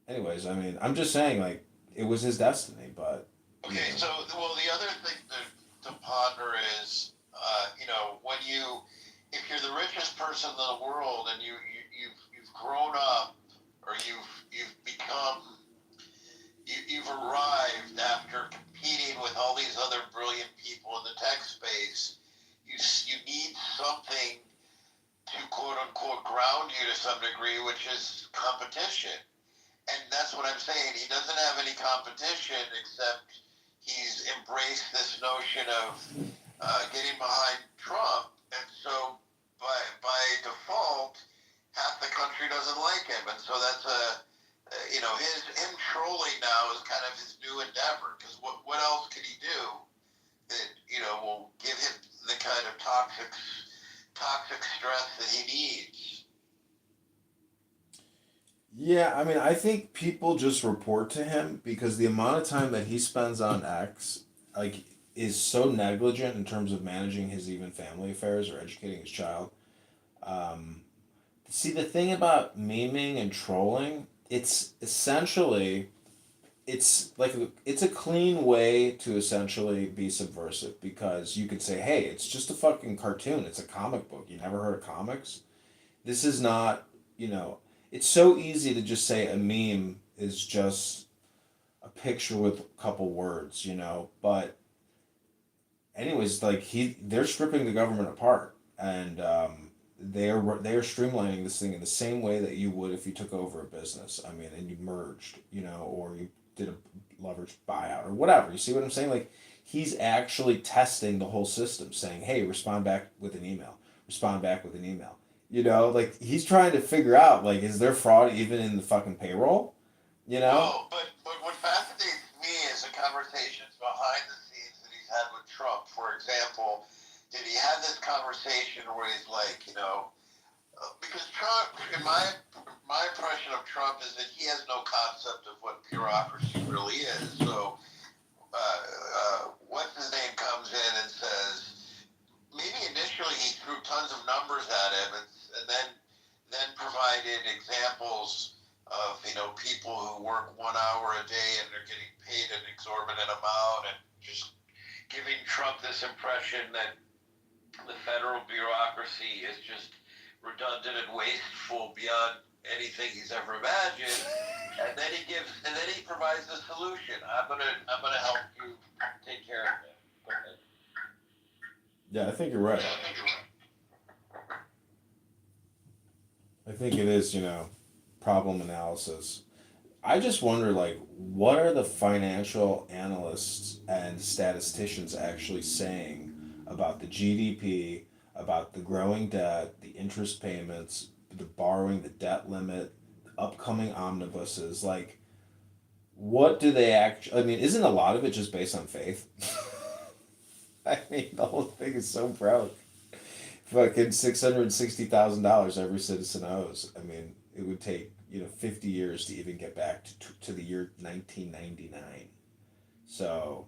anyways, I mean, I'm just saying, like, it was his destiny, but. Okay, so, well, the other thing to ponder is, if you're the richest person in the world and you've grown up, or you've arrived after competing with all these other brilliant people in the tech space, you need something to quote unquote ground you to some degree, which is competition. And that's what I'm saying. He doesn't have any competition except he's embraced this notion of getting behind Trump, and so by default, half the country doesn't like him, and so that's him trolling now is kind of his new endeavor, because what else could he do that will give him the kind of toxic stress that he needs? Yeah, I mean, I think people just report to him because the amount of time that he spends on X, like, is so negligent in terms of managing his even family affairs or educating his child. Um, See, the thing about memeing and trolling, it's essentially, it's a clean way to essentially be subversive because you could say, hey, it's just a fucking cartoon. It's a comic book. You never heard of comics? This is not, it's so easy to just say a meme is just a picture with a couple words, but anyways, like they're stripping the government apart, and they are streamlining this thing in the same way that you would if you took over a business. I mean, and you merged, or you did a leverage buyout or whatever. You see what I'm saying? Like he's actually testing the whole system, saying, "Hey, respond back with an email. Respond back with an email." Like he's trying to figure out, like, is there fraud even in the fucking payroll? No, but what fascinates me is the conversations behind the scenes that he's had with Trump. For example, did he have this conversation where he's like, because Trump, in my impression of Trump is that he has no concept of what bureaucracy really is. So, what's his name comes in and says, maybe initially he threw tons of numbers at him, and then provided examples of people who work 1 hour a day and they're getting paid an exorbitant amount, and just giving Trump this impression that the federal bureaucracy is just redundant and wasteful beyond anything he's ever imagined. And then he provides the solution. I'm gonna help you take care of it. Go ahead. Yeah, I think you're right. I think it is, problem analysis. I just wonder, like, what are the financial analysts and statisticians actually saying about the GDP, about the growing debt, the interest payments, the borrowing, the debt limit, upcoming omnibuses? Like, what do they actually? I mean, isn't a lot of it just based on faith? I mean, the whole thing is so broke. Fucking $660,000 every citizen owes. I mean, it would take 50 years to even get back to the year 1999. So,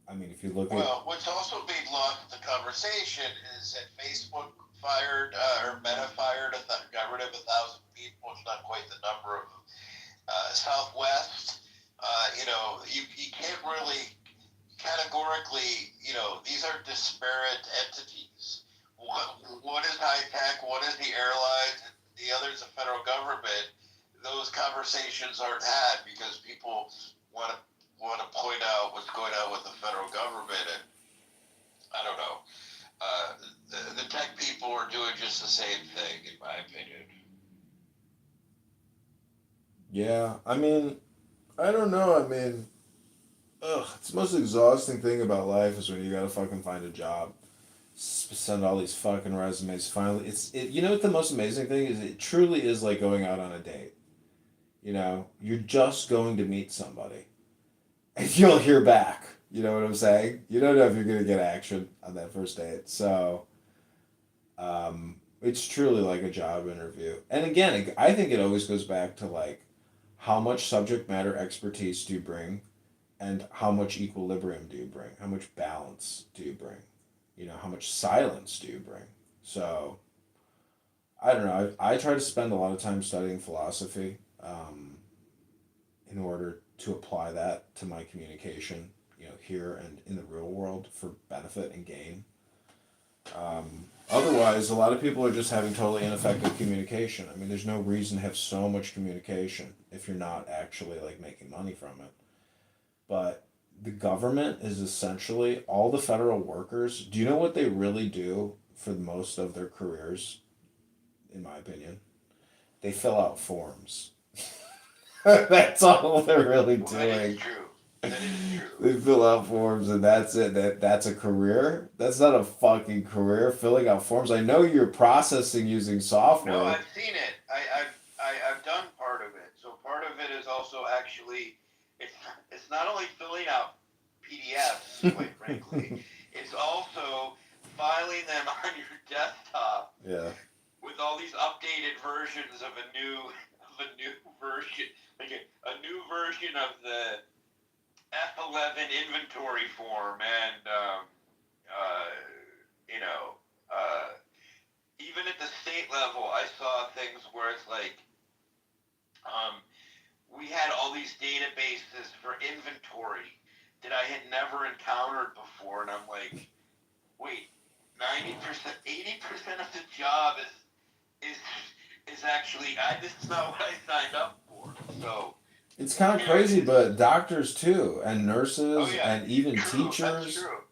I mean, if you look at what's also being lost in the conversation is that Facebook fired or Meta fired, got rid of 1,000 people. It's not quite the number of Southwest. You can't really categorically, these are disparate entities. One is high tech, one is the airlines, and the other is the federal government. Those conversations aren't had because people want to point out what's going on with the federal government, and I don't know. The tech people are doing just the same thing, in my opinion. yeah, I mean, I don't know. I mean, it's the most exhausting thing about life is when you gotta fucking find a job, send all these fucking resumes. Finally, you know what the most amazing thing is? It truly is like going out on a date. You're just going to meet somebody, and you'll hear back. You know what I'm saying? You don't know if you're gonna get action on that first date. So, it's truly like a job interview. And again, I think it always goes back to, like, how much subject matter expertise do you bring, and how much equilibrium do you bring? How much balance do you bring? How much silence do you bring? So, I don't know. I try to spend a lot of time studying philosophy, in order to apply that to my communication, here and in the real world for benefit and gain. Otherwise, a lot of people are just having totally ineffective communication. I mean, there's no reason to have so much communication if you're not actually, like, making money from it. But the government is essentially all the federal workers. Do you know what they really do for most of their careers? In my opinion, they fill out forms. That's all they're really Well, that is doing. true. That is true. They fill out forms and that's it. That's a career. That's not a fucking career. Filling out forms. I know you're processing using software. No, I've seen it. I've done part of it. So part of it is also actually, it's not only filling out PDFs, quite frankly. It's also filing them on your desktop. Yeah. With all these updated versions of a new version, like a new version of the F11 inventory form, and even at the state level, I saw things where it's like, we had all these databases for inventory that I had never encountered before, and I'm like, wait, 90%, 80% of the job is actually, this is not what I signed up for. So it's kind of crazy, but doctors too, and nurses, oh, yeah. and even True, teachers. That's true.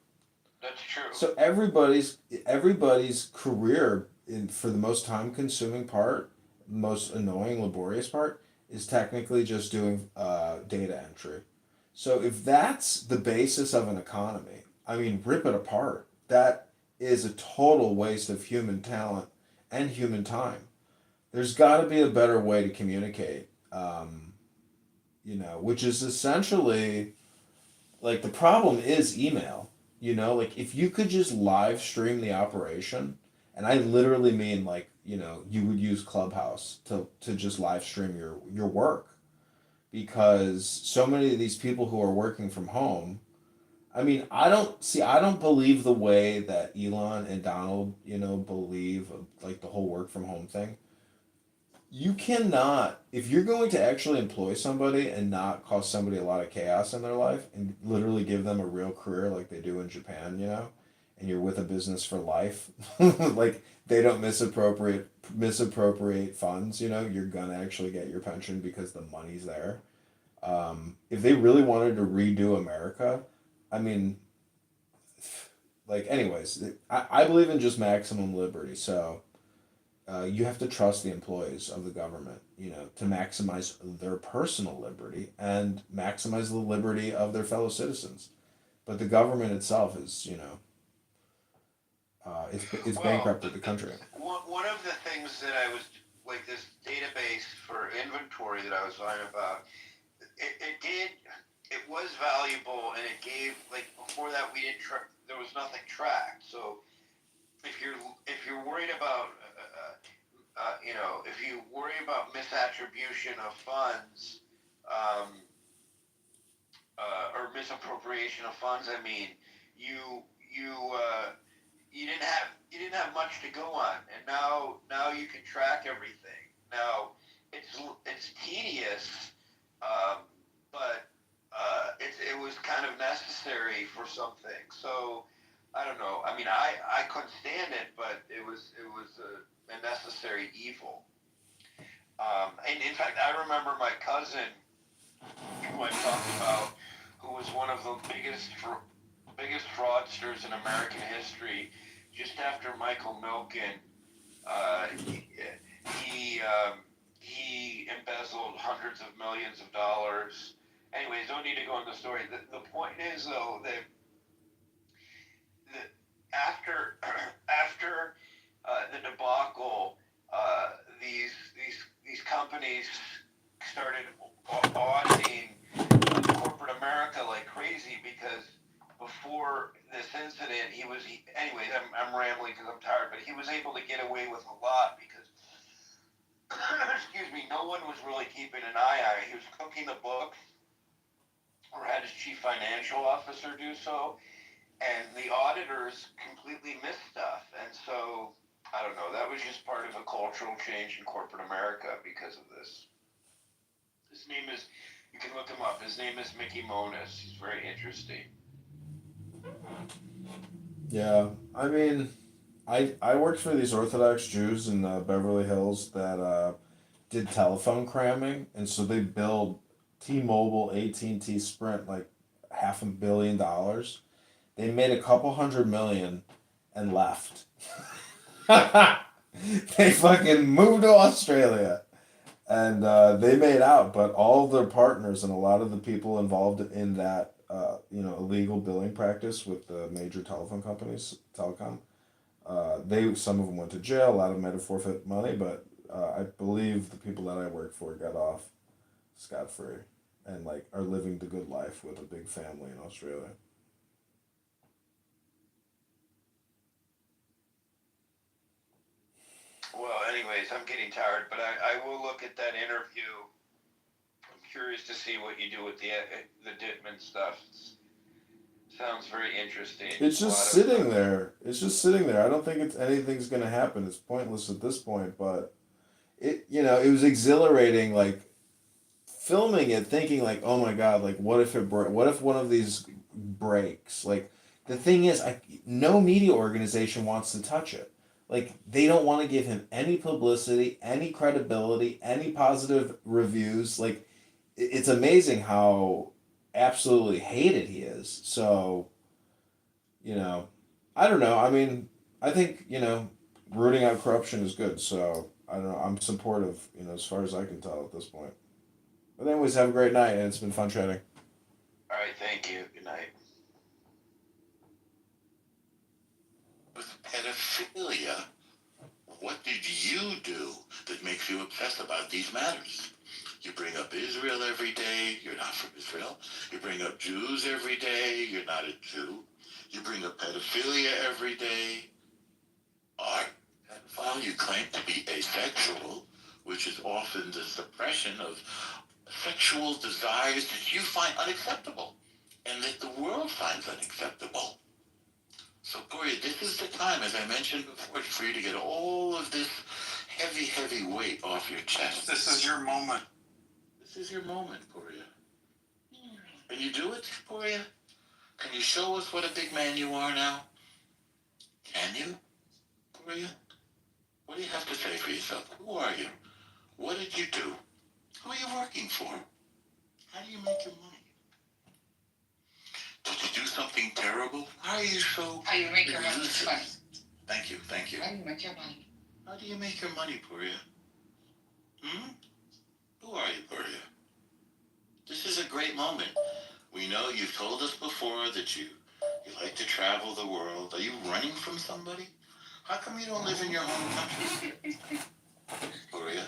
That's true. So everybody's career, for the most time-consuming part, most annoying, laborious part, is technically just doing data entry. So if that's the basis of an economy, I mean, rip it apart. That is a total waste of human talent and human time. There's got to be a better way to communicate, which is essentially, like, the problem is email. Like, if you could just live stream the operation, and I literally mean, like, you would use Clubhouse to just live stream your work, because so many of these people who are working from home, I mean, I don't believe the way that Elon and Donald, believe, like, the whole work from home thing. You cannot, if you're going to actually employ somebody and not cause somebody a lot of chaos in their life and literally give them a real career like they do in Japan, and you're with a business for life, like, they don't misappropriate funds, you're gonna actually get your pension because the money's there. If they really wanted to redo America, I mean, like, anyways, I believe in just maximum liberty, so you have to trust the employees of the government, to maximize their personal liberty and maximize the liberty of their fellow citizens. But the government itself is, it's bankrupted the country. One of the things that I was, like, this database for inventory that I was talking about, it was valuable, and it gave, like, before that there was nothing tracked. So if you're worried about if you worry about misattribution of funds, or misappropriation of funds, I mean, you didn't have much to go on, and now you can track everything. Now it's tedious, but it was kind of necessary for something. So I don't know. I mean, I couldn't stand it, but it was a necessary evil. And in fact, I remember my cousin, who I talked about, who was one of the biggest fraudsters in American history, just after Michael Milken. He embezzled hundreds of millions of dollars. Anyways, don't need to go into the story. The point is, though, that after the debacle, these companies started auditing corporate America like crazy, because before this incident, anyways, I'm rambling because I'm tired, but he was able to get away with a lot because, excuse me, no one was really keeping an eye on it. He was cooking the books, or had his chief financial officer do so, and the auditors completely missed stuff. And so, I don't know, that was just part of a cultural change in corporate America because of this. His name is, you can look him up, his name is Mickey Monis. He's very interesting. Yeah, I mean, I worked for these Orthodox Jews in Beverly Hills that did telephone cramming, and so they billed T-Mobile, AT&T, Sprint like $500 million. They made a couple $100 million and left. They fucking moved to Australia, and they made out, but all their partners and a lot of the people involved in that illegal billing practice with the major telephone companies, telecom. Some of them went to jail. A lot of them had to forfeit money, but I believe the people that I worked for got off scot free, and like are living the good life with a big family in Australia. Well, anyways, I'm getting tired, but I will look at that interview. I'm curious to see what you do with the Dittman stuff. Sounds very interesting. It's just sitting there. It's just sitting there. I don't think anything's gonna happen. It's pointless at this point. But it was exhilarating. Like filming it, thinking like, oh my god, like what if what if one of these breaks? Like the thing is, no media organization wants to touch it. Like they don't want to give him any publicity, any credibility, any positive reviews. Like it's amazing how absolutely hated he is. So, I don't know. I mean, I think, rooting out corruption is good. So, I don't know. I'm supportive, as far as I can tell at this point. But anyways, have a great night, and it's been fun chatting. All right, thank you. Good night. With pedophilia, what did you do that makes you obsessed about these matters? You bring up Israel every day, you're not from Israel. You bring up Jews every day, you're not a Jew. You bring up pedophilia every day. Are pedophile, you claim to be asexual, which is often the suppression of sexual desires that you find unacceptable and that the world finds unacceptable. So, Gloria, this is the time, as I mentioned before, for you to get all of this heavy, heavy weight off your chest. This is your moment. This is your moment, Gloria. Can you do it, Gloria? Can you show us what a big man you are now? Can you, Gloria? What do you have to say for yourself? Who are you? What did you do? Who are you working for? How do you make your money? Did you do something terrible? Why are you so... How you make your money? elusive? Money. Thank you, thank you. How do you make your money? How do you make your money, Gloria? Who are you, Gloria? This is a great moment. We know you've told us before that you like to travel the world. Are you running from somebody? How come you don't live in your home country? Gloria,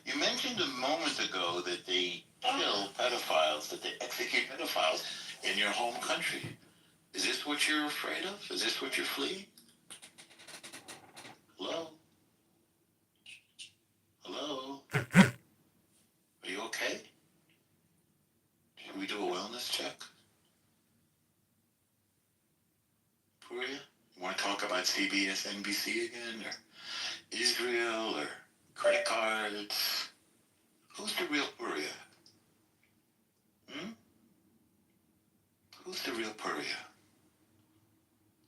you mentioned a moment ago that they kill pedophiles, that they execute pedophiles in your home country. Is this what you're afraid of? Is this what you're fleeing? Hello? Hello? Are you okay? Should we do a wellness check? Gloria, you want to talk about CBS, NBC again, or Israel, or credit cards? Who's the real Gloria? Who's the real Gloria?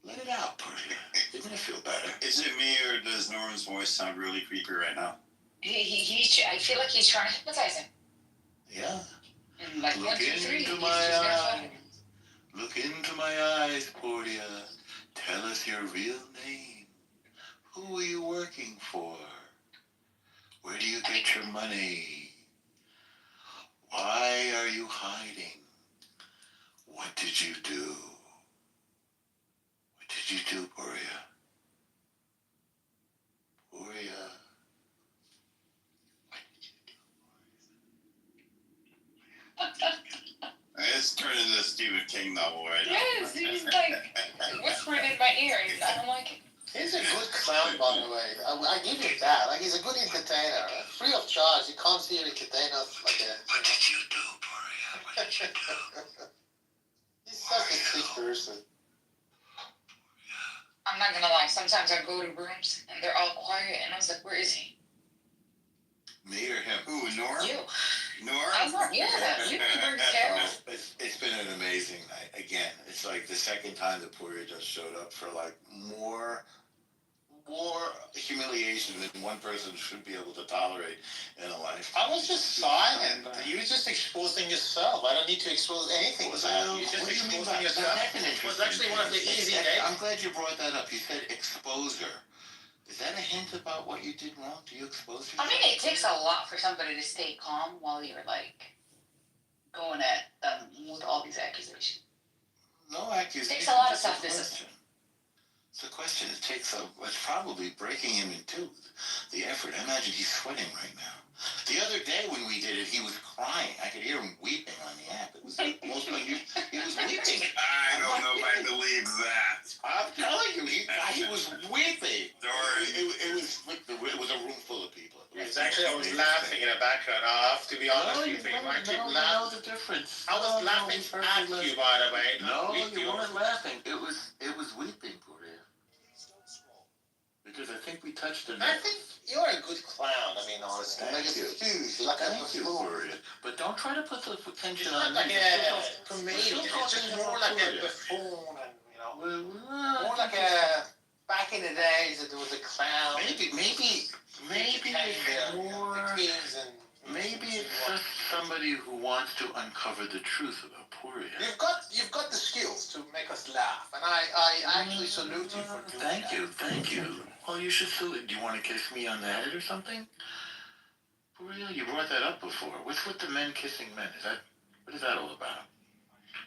Let it out, Gloria. You're gonna feel better. Is it me, or does Norman's voice sound really creepy right now? I feel like he's trying to hypnotize him. Yeah. And like Look 1, 2, 3, into he's my just gonna eyes. follow him. Look into my eyes, Gloria. Tell us your real name. Who are you working for? Where do you get your money? Why are you hiding? What did you do? What did you do, Gloria? Gloria. What did you do? It's turning into a Stephen King novel right now. Yes, he's like whispering in my ear, and I don't like it. He's a good clown, by the way. I give him that. Like, he's a good entertainer. Free of charge. He comes here and entertain us like a... What did you do, Gloria? What did you do? He's such a sick person. I'm not gonna lie, sometimes I go to rooms and they're all quiet, and I was like, where is he? Me or him? Who, Nora? You. Nora? I'm not, yeah, you can tell. It's been an amazing night. Again, it's like the second time that Gloria just showed up for like more humiliation than one person should be able to tolerate in a life. I was just silent. You were just exposing yourself. I don't need to expose anything. Well, You're just what do you mean exposing by yourself. that? That's an It was interesting actually one of the thing. easy days. I'm glad you brought that up. You said exposure. Is that a hint about what you did wrong? Do you expose yourself? I mean, it takes a lot for somebody to stay calm while you're like going at them with all these accusations. No accusation. Takes a lot of just a self-discipline. question. It's a question. It's probably breaking him in two. The effort. I imagine he's sweating right now. The other day when we did it, he was crying. I could hear him weeping on the app. It was the most unusual. He was weeping. I don't know if I believe that. I'm telling you, he was weeping. It was like it was a room full of people. It's actually, I was laughing in the background. I have to be honest with you. I keep know laughing. the difference. I was laughing at you, by the way. No, not with you weren't laughing. It was weeping, Korea. Because I think we touched a I nerve. think you're a good clown. I mean, honestly, like Thank you. it's huge, like a Thank you, buffoon. Korea. But don't try to put the tension It's on not me. like a comedian. It's just more like a Korea. buffoon, and Well, more like a back in the days that there was a clown. maybe it's more. Maybe it's just somebody who wants to uncover the truth about Puria. You've got the skills to make us laugh, and I actually salute you for doing that. Thank you. Well, you should salute. Do you want to kiss me on the head or something? Puria, you brought that up before. What's with the men kissing men? What is that all about?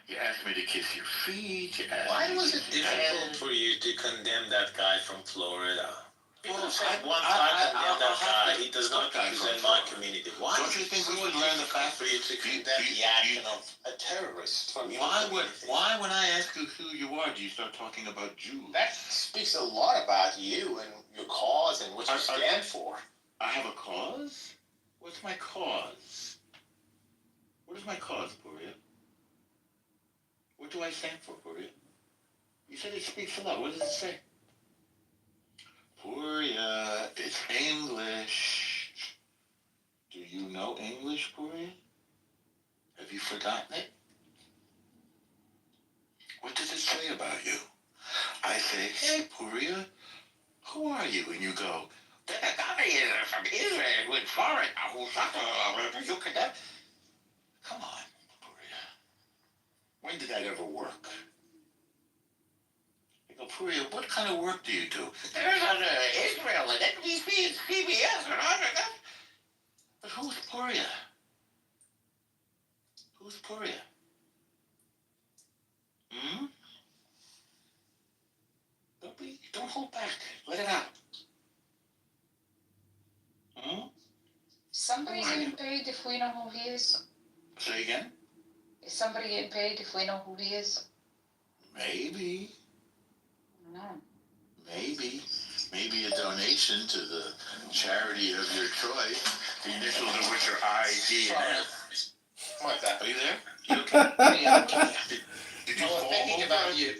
You asked me to kiss your feet. You asked Why me was to it kiss your difficult head. for you to condemn that guy from Florida? People Well, said I- one I- time I- condemn I'll that have guy. to- He does what not guy represent from my Florida? community. Why Don't you think we would learn the fact for you to condemn the action of a terrorist from your community? Why when I ask you who you are, do you start talking about Jews? That speaks a lot about you and your cause and what you stand for. I have a cause? What's my cause? What is my cause, Puria? What do I stand for, Puria? You said it speaks a lot. What does it say? Puria, it's English. Do you know English, Puria? Have you forgotten it? What does it say about you? I say, hey, Puria, who are you? And you go, the guy is from Israel with Florida. You can that? Come on, Puria. When did that ever work? I go, Puria, what kind of work do you do? There's Israel and NBC and CBS and all that. But who's Puria? Who's Puria? Hmm? Don't hold back. Let it out. Hmm? Somebody getting paid if we know who he is? Say again? Is somebody getting paid if we know who he is? Maybe. I don't know. Maybe a donation to the charity of your choice, the initials of which are IDF. Like that. Are you there? You okay? Did you I was fall thinking over? about you.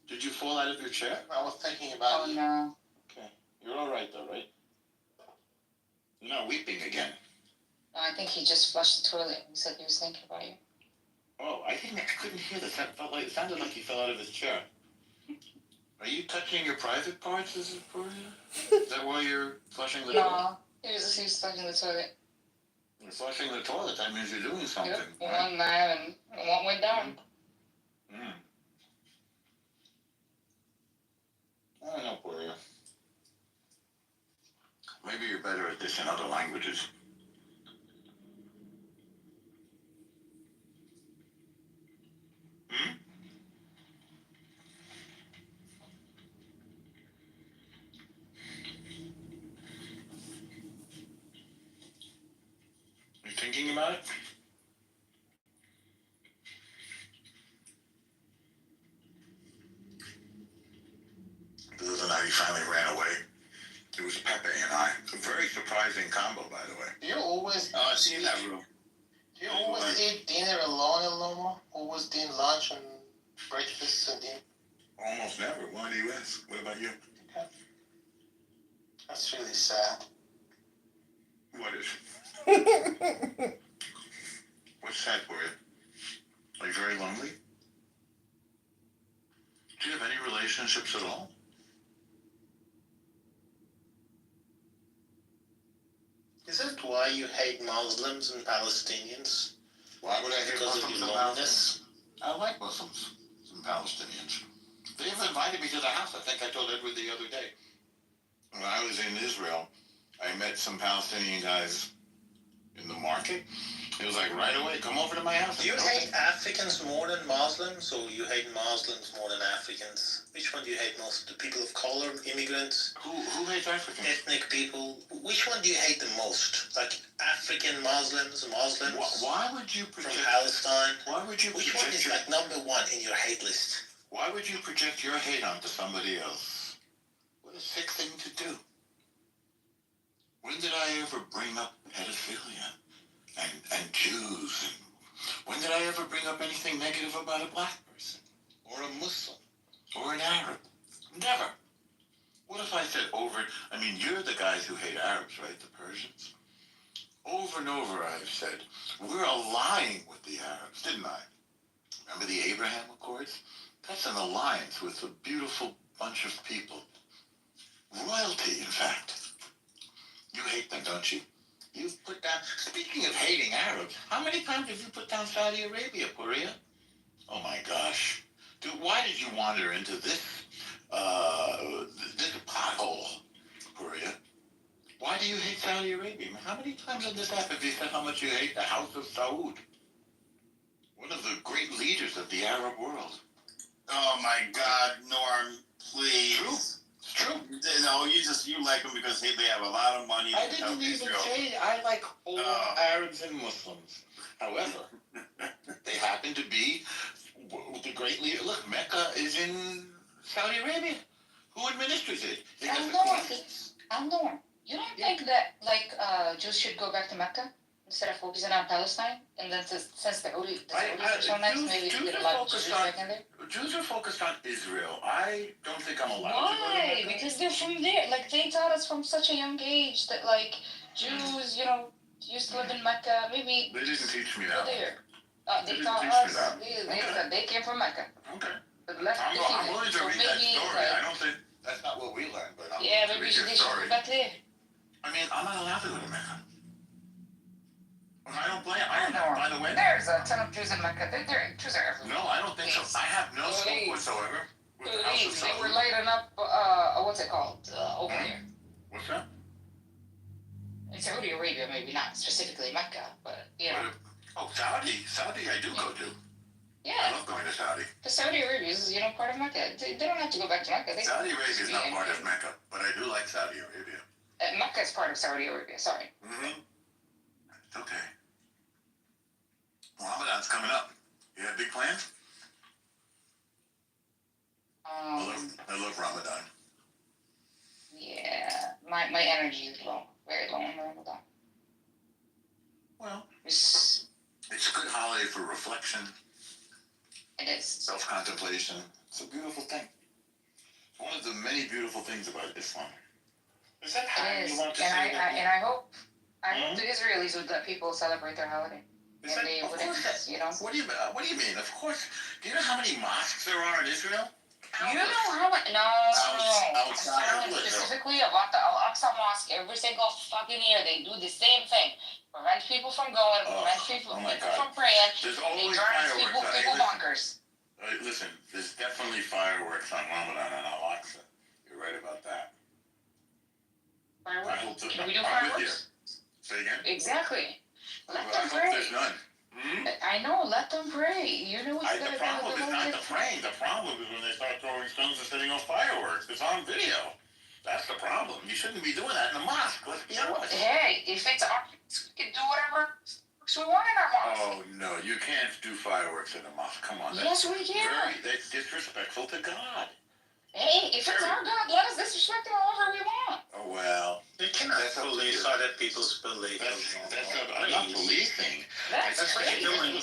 Did you fall out of your chair? I was thinking about Oh you. no. Okay. You're all right though, right? You're not weeping again. No, I think he just flushed the toilet. He said he was thinking about you. Oh, I couldn't hear that. It sounded like he fell out of his chair. Are you touching your private parts, is it, Puria? Is that why you're flushing the toilet? No, he was flushing the toilet. You're flushing the toilet. That means you're doing something. Yep. Right? One there and one went down. Mm. I don't know, Puria. Maybe you're better at this in other languages. Hmm? You thinking about it? The other night he finally ran away. It was Pepe and I. A very surprising combo, by the way. Do you always Oh, I've seen that room. do you always eat dinner alone, Lomo? Always eat lunch and breakfast and dinner? Almost never. Why do you ask? What about you? That's really sad. What is? What's sad for you? Are you very lonely? Do you have any relationships at all? Is that why you hate Muslims and Palestinians? Why would I hate Because of Muslims your and loneliness? I like Muslims and Palestinians. They even invited me to the house. I think I told Edward the other day. When I was in Israel, I met some Palestinian guys in the market, He was like, right away, come over to my house. Do you hate Africans more than Muslims, or you hate Muslims more than Africans? Which one do you hate most? The people of color, immigrants, Who hates Africans? ethnic people? Which one do you hate the most? Like African Muslims, Why would you from project? Palestine? Why would you Which one project is your? like number one in your hate list? Why would you project your hate onto somebody else? What a sick thing to do. When did I ever bring up pedophilia and Jews? And when did I ever bring up anything negative about a black person? Or a Muslim? Or an Arab? Never. What if I said you're the guys who hate Arabs, right? The Persians? Over and over I've said, we're aligning with the Arabs, didn't I? Remember the Abraham Accords? That's an alliance with a beautiful bunch of people. Royalty, in fact. You hate them, don't you? You've put down, speaking of hating Arabs, how many times have you put down Saudi Arabia, Puria? Oh my gosh. Dude, why did you wander into this pothole, Puria? Why do you hate Saudi Arabia? How many times on this app have you said how much you hate the House of Saud? One of the great leaders of the Arab world. Oh my God, Norm, please. True. It's true. No, you like them because they have a lot of money. I didn't even say I like all Arabs and Muslims. However, they happen to be the great leader. Look, Mecca is in Saudi Arabia. Who administers it? They got the Quran. Andor, you don't think that Jews should go back to Mecca instead of focusing on Palestine? And then since the Saudis are so nice, maybe we get a lot of Jews back in there? Jews are focused on Israel. I don't think I'm allowed to go to Why? Mecca. Because they're from there. Like, they taught us from such a young age that, Jews, used to live in Mecca. Maybe They didn't teach me go that. there. They They didn't taught teach me us. that. They came from Mecca. Okay. But left I'm defeated. willing to So read that maybe, story. I don't think that's not what we learned, but I'm yeah, willing to maybe read your they should story. go back there. I mean, I'm not allowed to go to Mecca. I don't blame. By the way, There's a ton of Jews in Mecca. Jews are everywhere. no, I don't think so. I have no scope whatsoever with the House of They were Saud. lighting up, what's it called, over there. What's that? In Saudi Arabia, maybe not specifically Mecca, but, Saudi. Saudi, I do go to. I Yeah, love going to Saudi. because Saudi Arabia is, part of Mecca. They don't have to go back to Mecca. Saudi Arabia is not part of Mecca, but I do like Saudi Arabia. Mecca is part of Saudi Arabia, sorry. Mm-hmm. It's okay. Ramadan's coming up. You have big plans? I love Ramadan. Yeah, my energy is low, very low in Ramadan. Well, It's, it's a good holiday for reflection, it is. self-contemplation. It's a beautiful thing. It's one of the many beautiful things about Islam. Is that how It is. you want to And say that? I hope the Israelis would let people celebrate their holiday. Is And that, they of wouldn't, course that, What What do you mean? Of course. Do you know how many mosques there are in Israel? You know how much? No. Outside I'm of talking Israel. specifically about the Al-Aqsa Mosque. Every single fucking year, they do the same thing. Prevent people from going. Prevent people oh my God. from praying. There's They always drive fireworks. people bonkers. Listen, there's definitely fireworks on Ramadan and Al-Aqsa. You're right about that. Fireworks? Can we do I'm with you. fireworks? Say again? Exactly. Let I them hope pray. there's none. Hmm? I know. Let them pray. You know what's The gonna problem do is not the praying. The problem is when they start throwing stones and setting off fireworks. It's on video. That's the problem. You shouldn't be doing that in the mosque. Let's be honest. Hey, if it's our, we can do whatever we want in our mosque. Oh no, you can't do fireworks in the mosque. Come on. Yes, we can. That's disrespectful to God. Hey, if it's our God, let us disrespect him however we want. Oh well. They cannot That's up to police you. other people's beliefs. I'm not policing. That's what crazy. you're doing.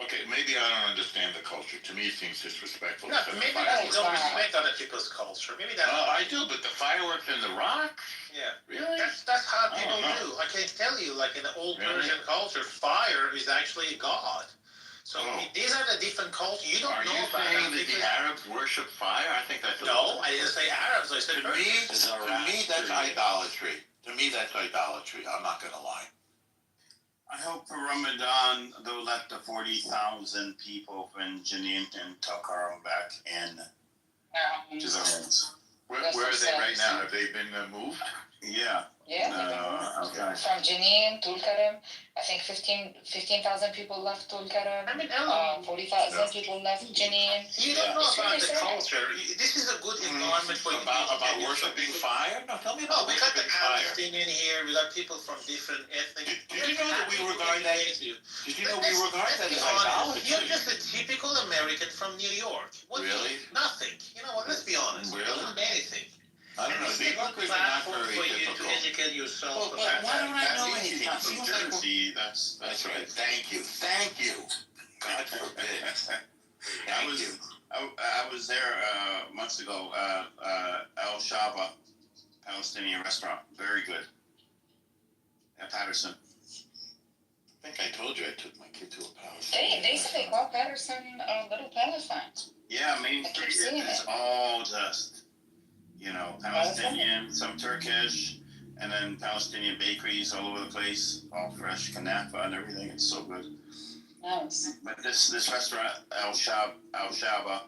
Okay, maybe I don't understand the culture. To me, it seems disrespectful. No, to set maybe fireworks. you don't respect other people's culture. Maybe that. I do, but the fireworks in the rock? Yeah. Really? That's how I people don't know. do. I can tell you, like in the old Really? Persian culture, fire is actually God. So Oh. these are the different cultures. You don't Are know you about saying that that the because- Arabs worship fire? I think that's No, I didn't say Arabs. I said To me, that's Persians. idolatry. To me, that's idolatry. I'm not gonna lie. I hope for Ramadan they'll let the 40,000 people from Jenin and Tulkarm back in to the homes. Where That's are so they sad. right now? Have they been moved? Yeah. Okay. From Jenin, Tulkarem, I think 15,000 people left Tulkarem. I mean, 40,000 people left Jenin. you don't know It's about really the sad. culture. This is a good environment for you. About worshiping fire? No, tell me No, about we got the worshiping fire. Palestinian here. We got people from different ethnic. Did you know that we regard that? Did you know we regard that as idolatry? You're just a typical American from New York. What Really? Nothing. You know what? Let's be honest. Really? You don't know anything. I don't know. This New is a Yorkers good are not platform very for you to difficult. educate yourself But about why don't I That know means anything? people It from seems like Jersey. That's right. Thank you. Thank you. God forbid. Thank you. I was there months ago. El Shaba, Palestinian restaurant, very good. At Patterson. I think I told you I took my kid to a Palestinian. They say they call Patterson Little Palestine. Yeah, Main I keep Street seeing is it. all just, Palestinian, some Turkish, and then Palestinian bakeries all over the place, all fresh kanafa and everything. It's so good. Nice. But this restaurant, El Shaba,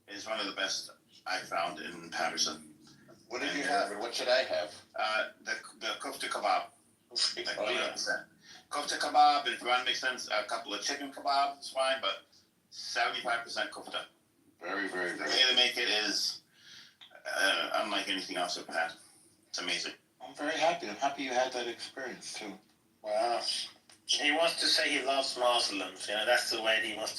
is one of the best I found in Patterson. What did you have, and what should I have? The kofta kebab. Oh, yeah. Kofta kebab, if you want to make sense, a couple of chicken kebabs is fine, but 75% kofta. Very, very, The very. way they make it is unlike anything else I've had. It's amazing. I'm very happy. I'm happy you had that experience too. Wow. He wants to say he loves Muslims. That's the way he wants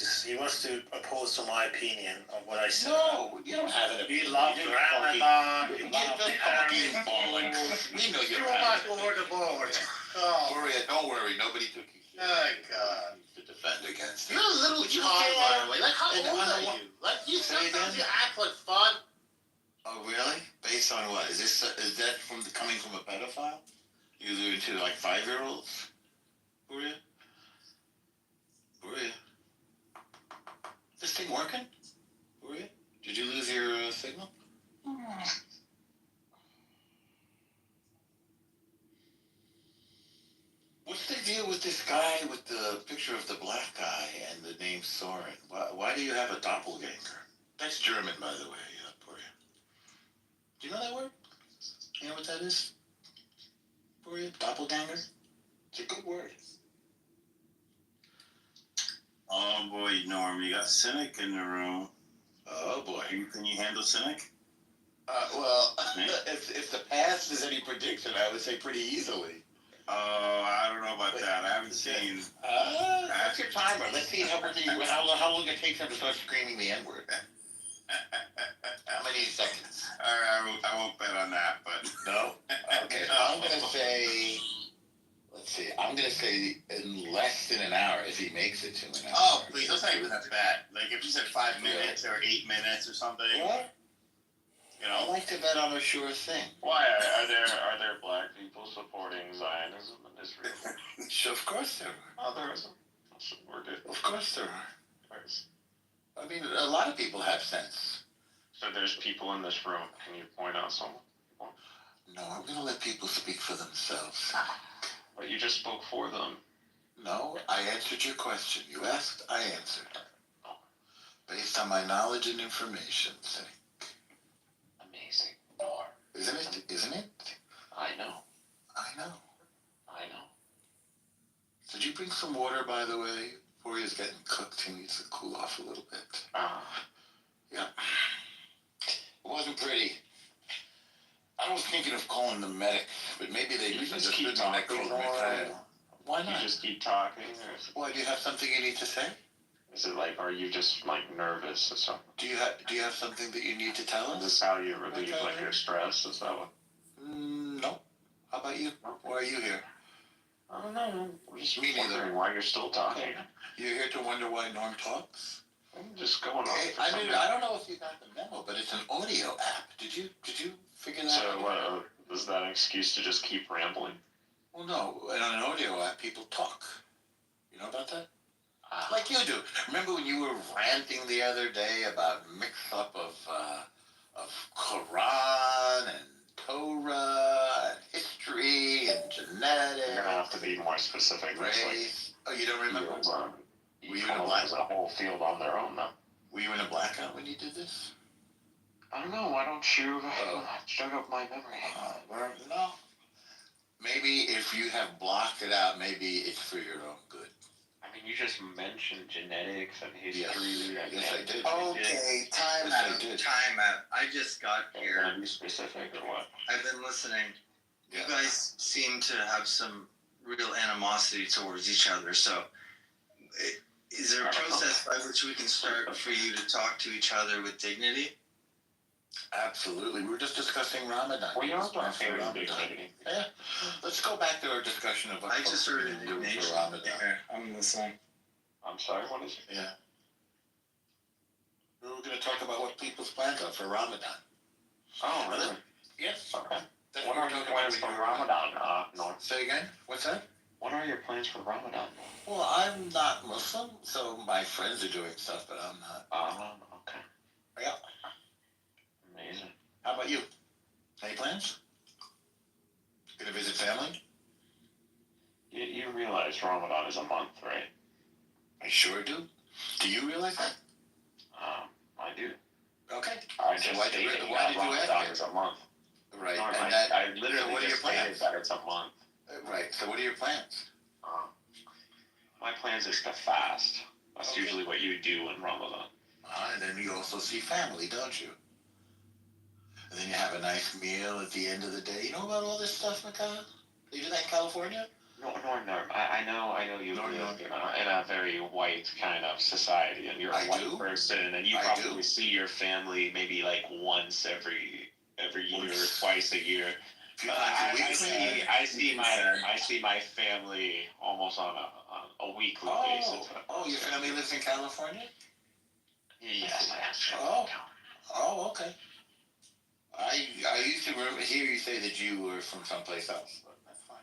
to oppose to my opinion of what I said. No, you don't have an He opinion. loves You're Ramadan. talking- He You're loves just talking balling. We know Too you're much over the board. Oh, Gloria, don't worry. Nobody took you my God. to defend against it. You're a little You child, say by that? the way. Like, how And old I are know you? Like, you Say sometimes again? you act like fun. Oh, really? Based on what? Is that coming from a pedophile? You're into like 5-year-olds? Gloria? Gloria? This thing working? Gloria? Did you lose your signal? What's the deal with this guy with the picture of the black guy and the name Soren? Why do you have a doppelganger? That's German, by the way, Gloria. Do you know that word? You know what that is? Gloria? Doppelganger? It's a good word. Oh boy, Norm, you got Cynic in the room. Oh boy. Can you handle Cynic? Well, if the past is any prediction, I would say pretty easily. Oh, I don't know about that. I haven't seen. That's your timer. Let's see how long it takes him to start screaming the N-word. How many seconds? I won't bet on that, but No? Okay, I'm gonna say, let's see, I'm gonna say in less than an hour if he makes it to an hour. Oh, please, that's not even that bad. Like if you said 5 minutes or 8 minutes or something, What? you I know. like to bet on a sure thing. Why are there black people supporting Zionism in Israel? Sure, of course there are. Oh, there isn't. That's supported. Of course there are. I mean, a lot of people have sense. So there's people in this room. Can you point out someone? No, I'm gonna let people speak for themselves. But you just spoke for them. No, I answered your question. You asked, I answered. Based on my knowledge and information, say. Amazing. Isn't it? Isn't it? I know. I know. I know. Did you bring some water, by the way? Victoria's getting cooked. He needs to cool off a little bit. Yeah. It wasn't pretty. I was thinking of calling the medic, but maybe they You just keep misunderstood me. and I talking called more. Michael. Why You not? just keep talking, or Why, do you have something you need to say? is it like, are you just like nervous or something? Do you have something that you need to tell Is us? this how you relieve like your stress? Is that what? No. How about you? Why are you here? I don't know. I'm just Me neither. wondering why you're still talking. You're here to wonder why Norm talks? I'm just going on. Hey, for I something. don't know if you got the memo, but it's an audio app. Did you figure that So out? is that an excuse to just keep rambling? Well, no. And on an audio app, people talk. You know about that? Like you do. Remember when you were ranting the other day about mix-up of Quran and Torah and history and genetics, You're gonna have to be more specific. It's like race? Oh, you don't remember? fields Were you in come a up black? with a whole field on their own, though. Were you in a blackout when you did this? I don't know. Why don't you jug up my memory? Well, no. maybe if you have blocked it out, maybe it's for your own good. I mean, you just mentioned genetics and history. Yes, yes, I did. Okay, time Yes, I out. did. Time out. I just got here. Can I be specific or what? I've been listening. Yeah. You guys seem to have some real animosity towards each other. So, is there a process by which we can start for you to talk to each other with dignity? Absolutely. We were just discussing Ramadan. We are talking For about Ramadan. dignity. Yeah. Let's go back to our discussion of what I just heard folks are doing indignation. for Ramadan. Here, I'm listening. I'm sorry, what is it? Yeah. We were going to talk about what people's plans are for Ramadan. Oh, really? Yes. Okay. That's What we're are your talking plans about for with you. Ramadan, North? Say again? What's that? What are your plans for Ramadan? Well, I'm not Muslim, so my friends are doing stuff, but I'm not. Okay. Yeah. Amazing. How about you? Any plans? Gonna visit family? You realize Ramadan is a month, right? I sure do. Do you realize that? I do. Okay. I So just why stated did you that ask Ramadan me? is a month. Right. No, And I so literally what are your just stated plans? that it's a month. Right. So what are your plans? My plans is to fast. That's Okay. usually what you do in Ramadan. And then you also see family, don't you? And then you have a nice meal at the end of the day. You know about all this stuff, Mikhail? You do that in California? No. I know you No, live no. in a very white kind of society, and you're a I white do. person, and you I probably do. see your family maybe like once every year or Once. twice a year. A few times a week. I see my family almost on a weekly basis. Oh, your family lives in California? Yes, I actually. Oh, okay. I used to hear you say that you were from someplace else, but that's fine.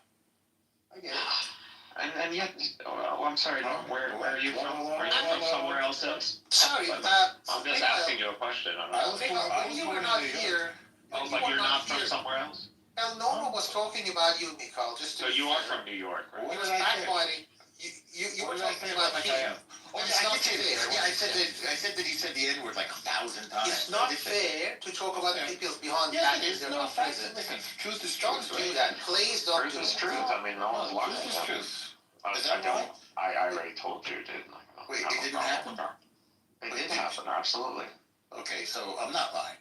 I get it. And yet, I'm sorry, where are you from? Are you from somewhere else? Sorry, I'm just asking you a question. When you were not here, Oh, but you're not from somewhere else? well, Norma was talking about you, Mikhail, just to So be you are fair. from New York, right? He What was did I say? backbiting. You were What did I talking say about about me. Mikhail? Oh, It's yeah, not I did. fair. Yeah, I said that he said the N word like 1,000 times. It's I not did say fair to talk about Yeah. people's behind that. back Yes, it if is. they're No, not facts. present. Listen, truth is Don't truth, do right? that. Please don't Truth do is that. truth. I mean, no one's No, lying. truth is truth. Is I that don't. right? I already told you, didn't I? Wait, it didn't happen? It Wait, did did- happen, absolutely. Okay, so I'm not lying.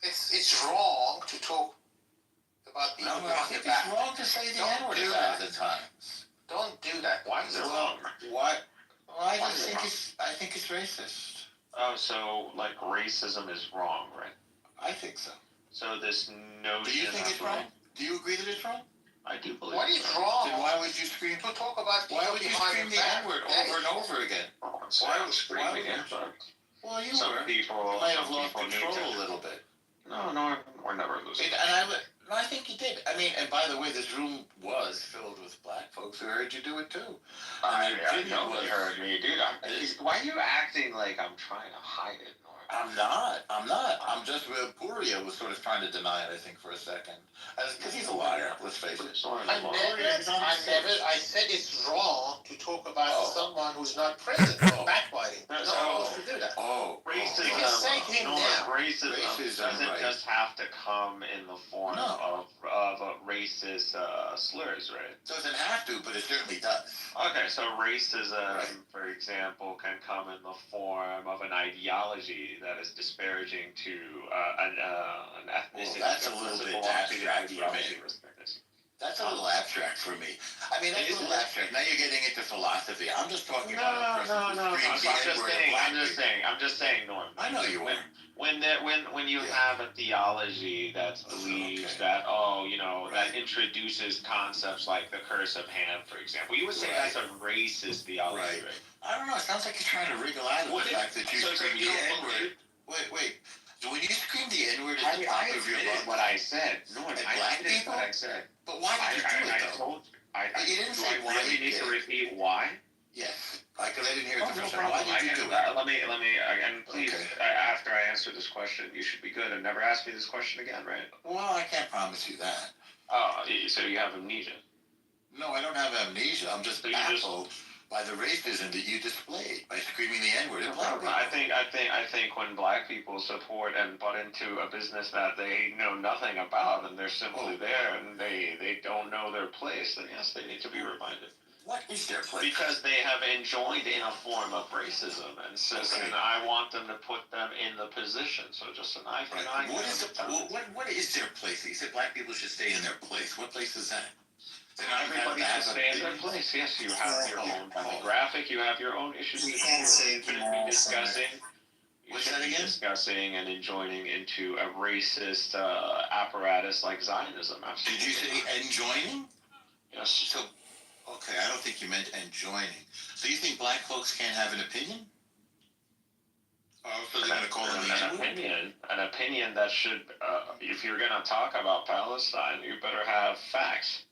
It's wrong to talk about people No, I behind think their it's back. wrong to say the Don't N word do 1,000 times. Don't do that. Why is it wrong? What? Well, I Why just is it think it's racist. Oh, so like racism is wrong, right? I think so. So this notion. Do you think it's wrong? Do you agree that it's wrong? I do believe. What is it's wrong? Then why would you scream? To talk about Why people would you behind scream the their back. N word That over is- and over again? Why Why would would- screaming why in would- but Well, you some were. people You might have some lost people need control to- a little bit. No, we're never losing. No, I think you did. I mean, and by the way, this room was filled with black folks who heard you do it too. I Jimmy know was- you heard me, dude. Why are you acting like I'm trying to hide it, Norm? I'm not. I'm just, Puria was sort of trying to deny it, I think, for a second. Because he's a liar, let's face it. I said it's wrong to talk about Oh. someone who's not present. Oh. Backbiting. No, You're not supposed to do that. Oh. Racism, You can say him no, now. racism Racism, doesn't right. just have to come in the form No. of racist slurs, right? Doesn't have to, but it certainly does. Okay, so racism, Right. for example, can come in the form of an ideology that is disparaging to an ethnicity. Well, that's a little bit abstract for me. That's a little abstract for me. I mean, that's a little abstract. Now you're getting into philosophy. I'm just talking about a person who screams the N-word at black people. I'm just saying, Norm. I know you were. When you Yeah. have a theology that believes Okay. that that introduces concepts like the curse of Ham, for example, you would say Right. that's a racist theology, Right. I don't know. It sounds like you're trying to wriggle out of What the if- fact that you so scream you the don't N-word. Wait. So when you scream the N-word at the top I of your admitted lungs, what I said. No, At I black admitted people? what I said. but why did you do it I though? told you. You didn't Do say I why really you need did to it. repeat why? Yes. Because I didn't hear it Oh, the no first time. Why problem. did you do it? Let me, and please, Okay. after I answer this question, you should be good and never ask me this question again, right? Well, I can't promise you that. Oh, so you have amnesia. No, I don't have amnesia. I'm just So you just- baffled by the racism that you displayed by screaming the N-word at No black problem. people. I think think when black people support and butt into a business that they know nothing about and they're simply there and they don't know their place, then yes, they need to be reminded. What is their place? Because they have enjoined in a form of racism, and so and I want them to put them in the position. So just an eye for an eye. What is their place? You said black people should stay in their place. What place is that? Everybody should stay in their place. Yes, you have your own demographic. You have your own issues. We can't say shouldn't be discussing. What's that again? Discussing and enjoining into a racist apparatus like Zionism. Absolutely. Did you say enjoining? Yes. So, okay, I don't think you meant enjoining. So you think black folks can't have an opinion? Oh, so they're gonna call them an opinion that should, if you're gonna talk about Palestine, you better have facts.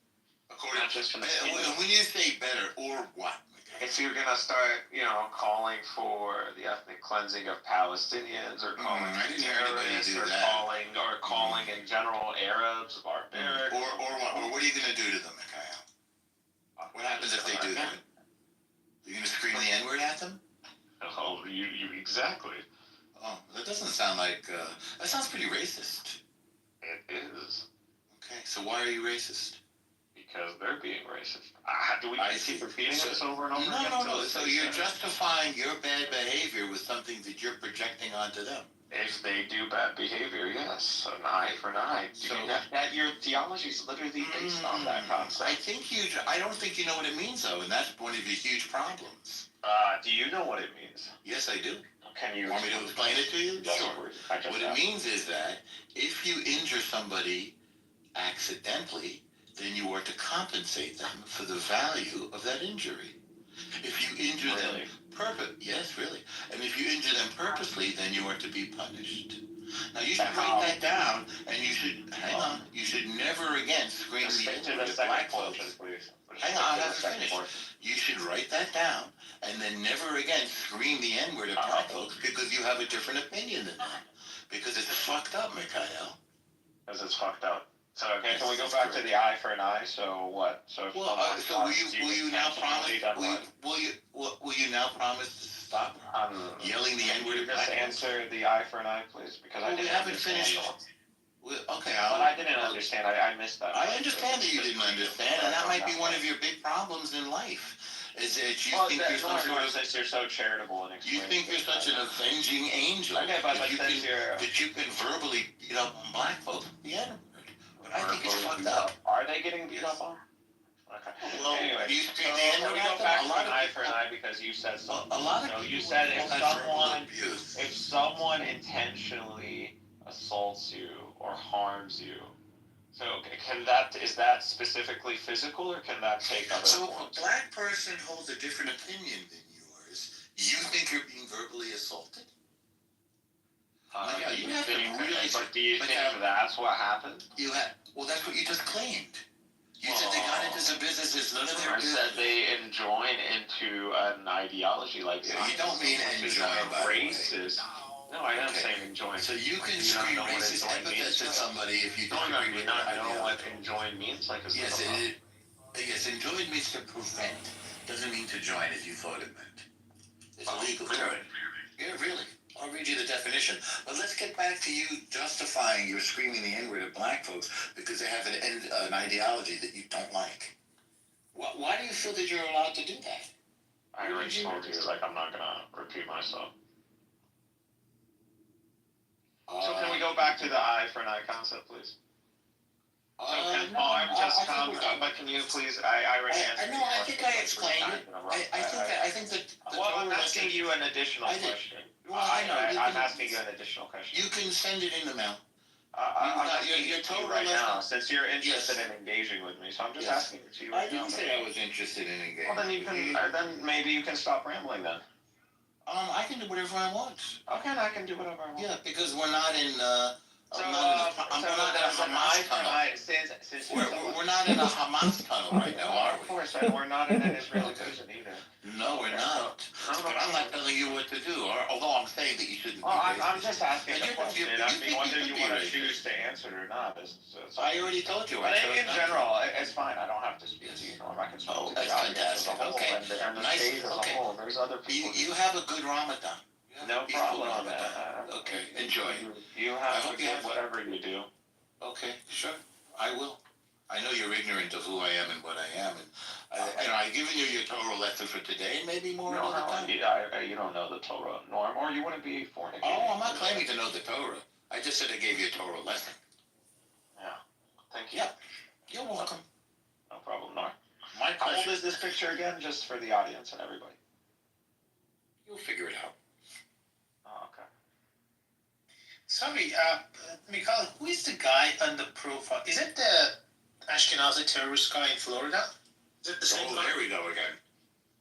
According Not just an opinion. when you say better, or what? If you're gonna start, calling for the ethnic cleansing of Palestinians, or calling I didn't hear anybody terrorists, do or that. calling in general Arabs barbaric, Or what? Or what are you gonna do to them, Mikhail? What happens if they do that? You're gonna scream the N-word at them? Oh, you exactly. Oh, that doesn't sound like. That sounds pretty racist. It is. Okay, so why are you racist? Because they're being racist. Do we keep repeating this over and over again? No. So you're justifying your bad behavior with something that you're projecting onto them. If they do bad behavior, yes, an eye for an eye. So that your theology is literally based on that concept. I don't think you know what it means though, and that's one of your huge problems. Do you know what it means? Yes, I do. Can you want me to explain it to you? Yes, Sure. What it means is that if you injure somebody accidentally, then you are to compensate them for the value of that injury. If you injure them yes, really. And if you injure them purposely, then you are to be punished. Now you should write that down, and you should hang on. You should never again scream the N-word at black folks. Hang on, I have to finish. You should write that down, and then never again scream the N-word at black folks because you have a different opinion than them. Because it's fucked up, Mikhail. Because it's fucked up. So okay, can we go back to the eye for an eye? So what? So if will you now promise? Will you now promise to stop yelling the N-word at black folks? Just answer the eye for an eye, please, because I didn't haven't finished. Okay, but I didn't understand. I missed that. I understand that you didn't understand, and that might be one of your big problems in life. Is that you think you're some sort of since you're so charitable and you think you're such an avenging angel okay, but that you can verbally beat up on black folks. Yeah, but I think it's fucked up. Are they getting beat up on? Okay. Well, anyway, you so we go back to an eye for an eye because you said something. You said if someone intentionally assaults you or harms you. So is that specifically physical, or can that take other forms? So a black person holds a different opinion than yours. You think you're being verbally assaulted? Do you think that's what happened? Well, that's what you just claimed. You said they got into some business. It's none of their business. I said they enjoin into an ideology like that. You don't mean enjoin, by racist. No, I am saying enjoin. So you can scream racist epithets at somebody if you don't agree with I don't know what enjoin means. Yes, enjoin means to prevent. Doesn't mean to join as you thought it meant. It's illegal. Yeah, really. I'll read you the definition. But let's get back to you justifying your screaming the N-word at black folks because they have an ideology that you don't like. Why do you feel that you're allowed to do that? I already told you, I'm not going to repeat myself. So can we go back to the eye for an eye concept, please? But can you please? I already answered. No, I think I explained it. I think that. Well, I'm asking you an additional question. Well, I know. I'm asking you an additional question. You can send it in the mail. You're told right now, since you're interested in engaging with me, so I'm just asking it to you. I didn't say I was interested in engaging. Well, then maybe you can stop rambling then. I can do whatever I want. Okay, I can do whatever I want. Yeah, because we're not in. I'm not in a Hamas tunnel. We're not in a Hamas tunnel right now, are we? Of course, and we're not in an Israeli prison either. No, we're not. But I'm not telling you what to do, although I'm saying that you shouldn't. I'm just asking a question, asking whether you want to choose to answer it or not. I already told you. But in general, it's fine. I don't have to speak to you. I can speak to the audience as a whole and the stage as a whole. There's other people. You have a good Ramadan. No Peaceful problem, Ramadan. man. Okay, enjoy. You I have hope to you do have fun. whatever you do. Okay, sure. I will. I know you're ignorant of who I am and what I am, and I've given you your Torah lesson for today, maybe more No, another time. you don't know the Torah, Norm, or you wouldn't be fornicating. Oh, I'm not claiming to know the Torah. I just said I gave you a Torah lesson. Yeah. Thank you. Yeah. You're welcome. No problem, Norm. My How old pleasure. is this picture again, just for the audience and everybody? You'll figure it out. Oh, okay. Sorry, Mikhail, who is the guy on the profile? Is it the Ashkenazi terrorist guy in Florida? Is it the same Oh, guy? there we go again.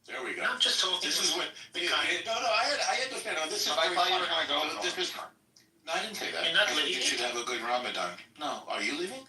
There we go. I'm just talking. This is what. the guy. No, I understand. No, this is. But I very thought you were fun. gonna go. This is. No, I didn't say that. You're not I said you leaving? should have a good Ramadan. No, are you leaving?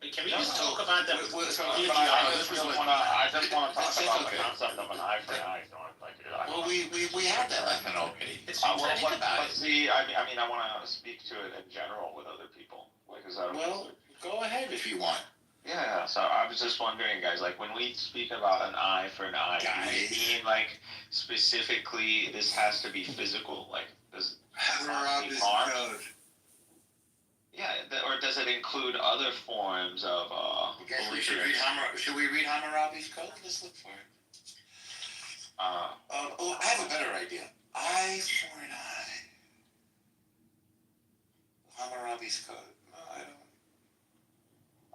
Can we No, just no. talk about the? Well, so- But Yeah, I this just is what- want to. I just want to talk That's about okay. the concept of an eye for an eye, Norm. Like, Well, we had that lesson already. It's well, Think about but it. see, I mean, I want to speak to it in general with other people. Like, is that Well, go ahead if you want. Yeah, so I was just wondering, guys, like when we speak about an eye for an eye, do Guys. we mean like specifically this has to be physical? Like, does Hammurabi's harm? Code. Yeah, or does it include other forms of We should read should we read Hammurabi's Code? Let's look for it. Oh, I have a better idea. Eye for an eye. Hammurabi's Code. No, I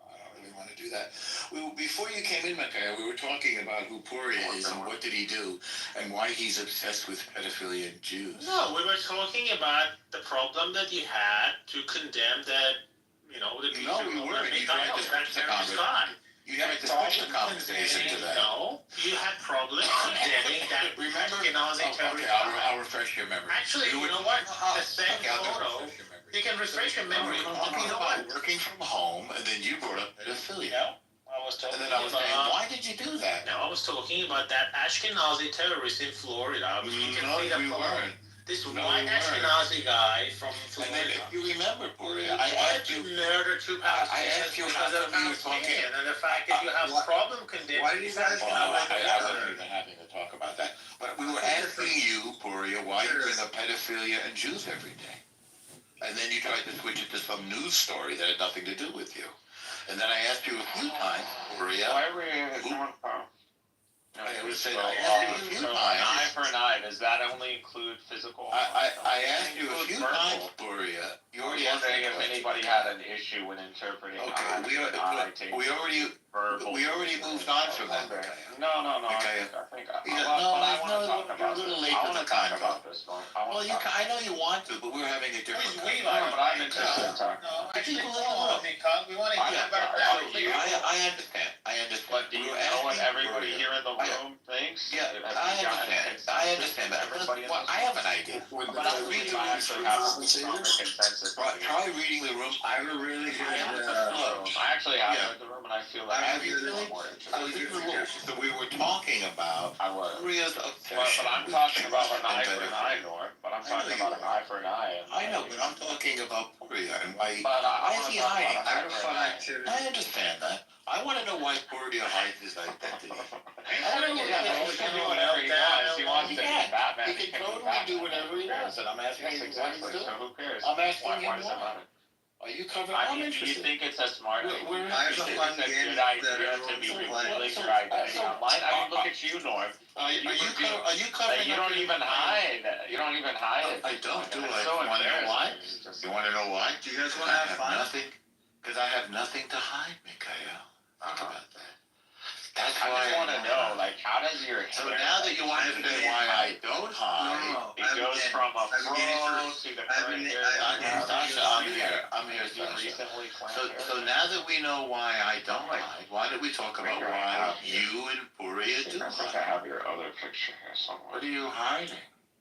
don't really want to do that. Before you came in, Micaiah, we were talking about who Puria is and what did he do and why he's obsessed with pedophilia and Jews. No, we were talking about the problem that you had to condemn the people. No, we weren't. You tried to switch the conversation. You tried to switch the conversation to that. No, you had problems condemning that Remember? Ashkenazi Okay, terrorist. I'll refresh your memory. Actually, you know what? The same Okay, I'll photo, refresh your memory. you can refresh your memory. We were talking You know about what? working from home, and then you brought up pedophilia. I was talking And then I was saying, about. why did you do that? No, I was talking about that Ashkenazi terrorist in Florida. You can No, see the we photo. weren't. This No, white we weren't. Ashkenazi guy from And then Florida. if you remember, Puria, I I had asked to you. murder two I asked you how because of come you were talking. Palestinian and the fact that you have problem condemning. Why did you guys Palestine. I wasn't even having to talk about that. But we were asking you, Puria, why you bring up pedophilia and Jews every day. And then you tried to switch it to some news story that had nothing to do with you. And then I asked you a few times, Puria. Why were you doing I would say so, I asked you a few so an times. eye for an eye, does that only include physical? I asked you a few times, Puria. You I was already asked me wondering a if question. anybody had an issue with interpreting Okay, eye we for an eye, already moved on from that. Okay. Micaiah. No, Okay. I think Yeah, well, no, but I no, want to talk you're about a little this. late I for want the to talk time, about this one. Well, I know you want to, but we're having a different. We No, but I'm interested in talking. No, I think actually, we'll let because we want to hear about I- that. I understand. I understand. But do you We were know what asking everybody Puria. here in the room thinks? Yeah, Have you I gotten a understand. I understand that. Everybody in Well, this I have an idea. But I believe I actually have a stronger consensus. Right, try reading the room. I have a really good. I actually have Yeah. read the room and I feel like Have I'm you really? more interested. So we were talking about I was. Puria's obsession. But I'm with talking Jews about an and eye for an eye, pedophilia. Norm. But I'm I know talking you about are. an eye for an eye. And I know, but I'm talking about Puria and why. But Why I is want he to talk hiding? about an eye for an eye. I understand that. I want to know why Puria hides his identity. I don't know. He can do whatever he wants. He wants to be Batman. He can totally do whatever he wants, and I'm asking Yes, him exactly. what he's So doing. who cares? I'm asking Why him does it why. matter? Are you covered? I I'm mean, do you interested. think it's a smart We're I have a interested. fun it's a game good that idea to everyone be can play. revealing your identity online? I mean, look at you, Norm. Are you covering? You don't even hide. You don't even hide it. I don't do It's it. so You want to know why? embarrassing. It's just- You want to know why? Do you guys want I to have have fun? nothing. Because I have nothing to hide, Mikael. Think about that. That's I why. just want to know, like, how does your So hair- now that you want to know why I don't hide. No, It goes from a I've been getting fro for- to the I've current been- hair. I've been- Sasha, I'm here. I'm here, You Sasha. recently claimed So, hair. so now that we know why I don't hide, why did we talk about why you and Puria do I think I hide? have your other picture here somewhere. What are you hiding?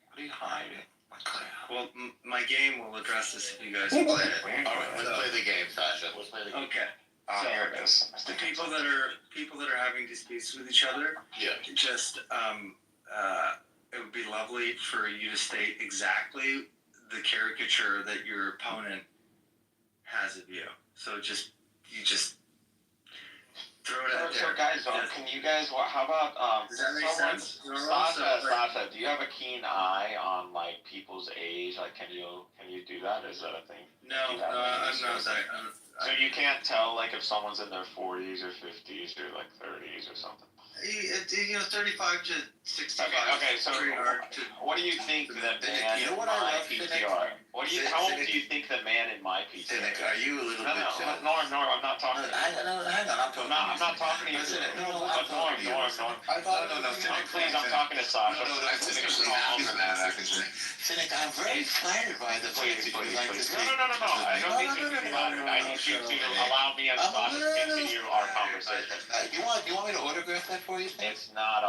What are you hiding? Mikael? Well, my game will address this if you guys play it. All right, let's play the game, Sasha. Let's play the game. Okay. Oh, So, here it is. the people that are having disputes with each other, Yeah. just it would be lovely for you to state exactly the caricature that your opponent has of you. So you just Throw it So, out so there. guys, can you guys? How about Does that make someone? sense? Sasha, do you have a keen eye on like people's age? Like, can you do that? Is that a thing? No, I'm not that. So you can't tell like if someone's in their 40s or 50s or like 30s or something. 35 to 65. Okay. So pretty hard to. what do you think the man You know in what I my love, PTR? What do you? How old do you think the man in my PTR? Cynic, are you a little bit cynic? Norm, I'm not talking. Hang on, I'm not talking to you. Norm. Please, I'm talking to Sasha. Cynic, I'm very flattered by the fact that you like to say. No. I don't need you to be flattered. I need you to allow me and Sasha to continue our conversation. You want me to autograph that for you? It's not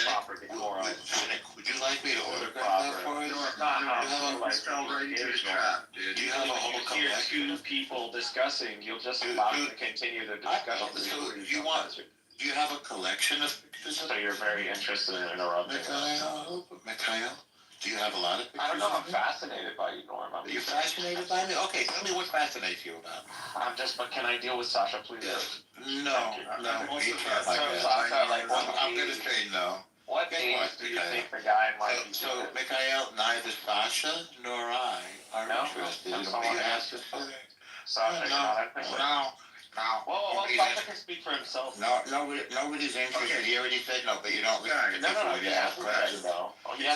proper decorum. Cynic, would you like me to autograph that for you? It's not Fell right into the trap, dude. Do you have a whole Hear collection? two people discussing, you'll just allow them to continue the discussion. Do you have a collection of pictures? So you're very interested in interrupting. Mikhail, do you have a lot of pictures? I don't know, I'm fascinated by you, Norm. Are you fascinated by me? Okay, tell me what fascinates you about me. but can I deal with Sasha, please? No, you can't like that. Sasha, like, I'm gonna say no. What age do you think the guy might be? So, Mikhail, neither Sasha nor I are interested in what you have to say. Sasha, No. Well, Sasha can speak for himself. Nobody's interested. He already said no, but you don't listen to people when you ask questions. He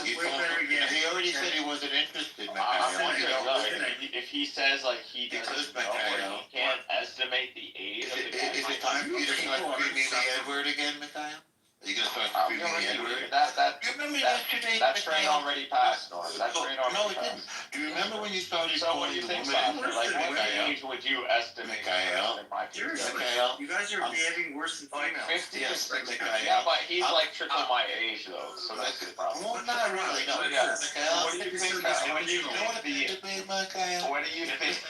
already said he wasn't interested, I'm Mikhail. wondering if he says like he doesn't know, or he can't estimate the age of the guy. Is it time for you to start screaming the N-word again, Mikhail? Are you gonna start screaming the N-word? You remember yesterday? That train already passed, Norm. That train already passed. Do you remember when you started So calling what do you the think, woman? Sasha? Like, what age would you estimate? Mikhail. You guys are behaving worse than Like females. 50 or 60. Mikhail. Yeah, but he's like triple my age though, so that's the problem. Well, not really. No, Yeah. Mikhail. What do you think? What do you think What do you think? What do you think?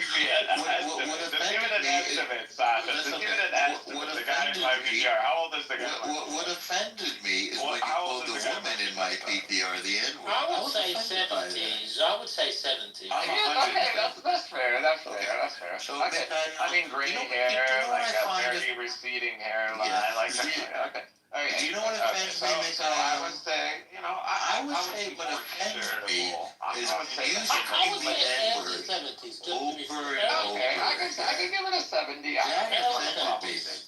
Just give it an estimate, Sasha. Just give it an estimate. The guy in my PTR. How old is the guy? What offended me is when you called the woman in my PTR the N-word. I would say 70s. I would say 70s. Okay, that's fair. That's fair. So, Okay. I mean, gray hair, like a very receding hairline, like okay. Okay. Do you know what offends me, So I would say, I would say what offends me is when you I would scream the say N-word 70s. over and over. Okay, I can give it a 70.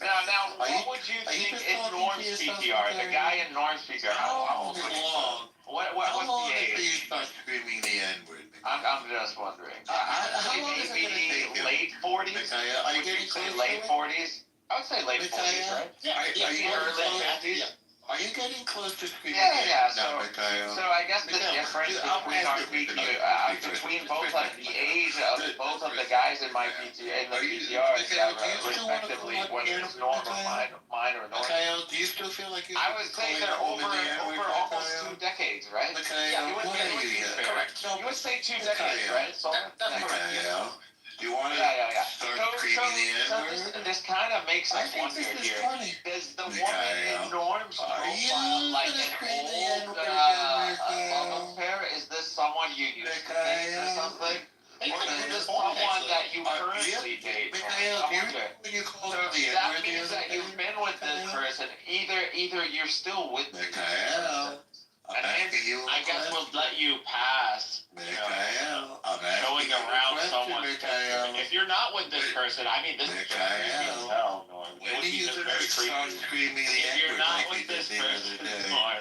Now, what would you think in Norm's PTR? The guy in Norm's PTR, how old would you say? What's the Until age? you start screaming the N-word. I'm just wondering. How long is it gonna take you? Late 40s? Mikhail, are you Would getting you say close late to it? 40s? I would say late 40s, right? Are you Early getting 50s? Are you getting close to screaming Yeah. now, Mikhail? So I guess the Mikhail, difference dude, I'll between ask our you PTR, between both like the age of both of the guys in my PTR, in the PTRs, respectively, whether it's Norm or mine or Norm. Mikhail, do you still feel like you? I would say they're over almost 2 decades, right? Mikhail, what are you? Correct. You would say 2 decades, right? So That's correct. Mikhail, do you want to start screaming the N-word? This kind of makes I us think wonder this is here. funny. Does the woman Mikhail, in Norm's are you profile like gonna an scream the old N-word again, Mikhail? love affair? Is this someone you used to date or Mikhail. something? It's Or a is good this point, someone actually. that you currently date? Mikhail, I do you wonder. remember when you called So him the that N-word the means other that day? you've been with this person. Either you're still with this Mikhail, I'm and asking you a I guess we'll let you pass. Mikhail, I'm Showing asking you a around question, someone's Mikhail. If you're not with this person, I mean, this is just creepy as hell, Norm. It When would are be you just gonna very start creepy. screaming the If you're N-word not like you with did this the other person, day? Norm,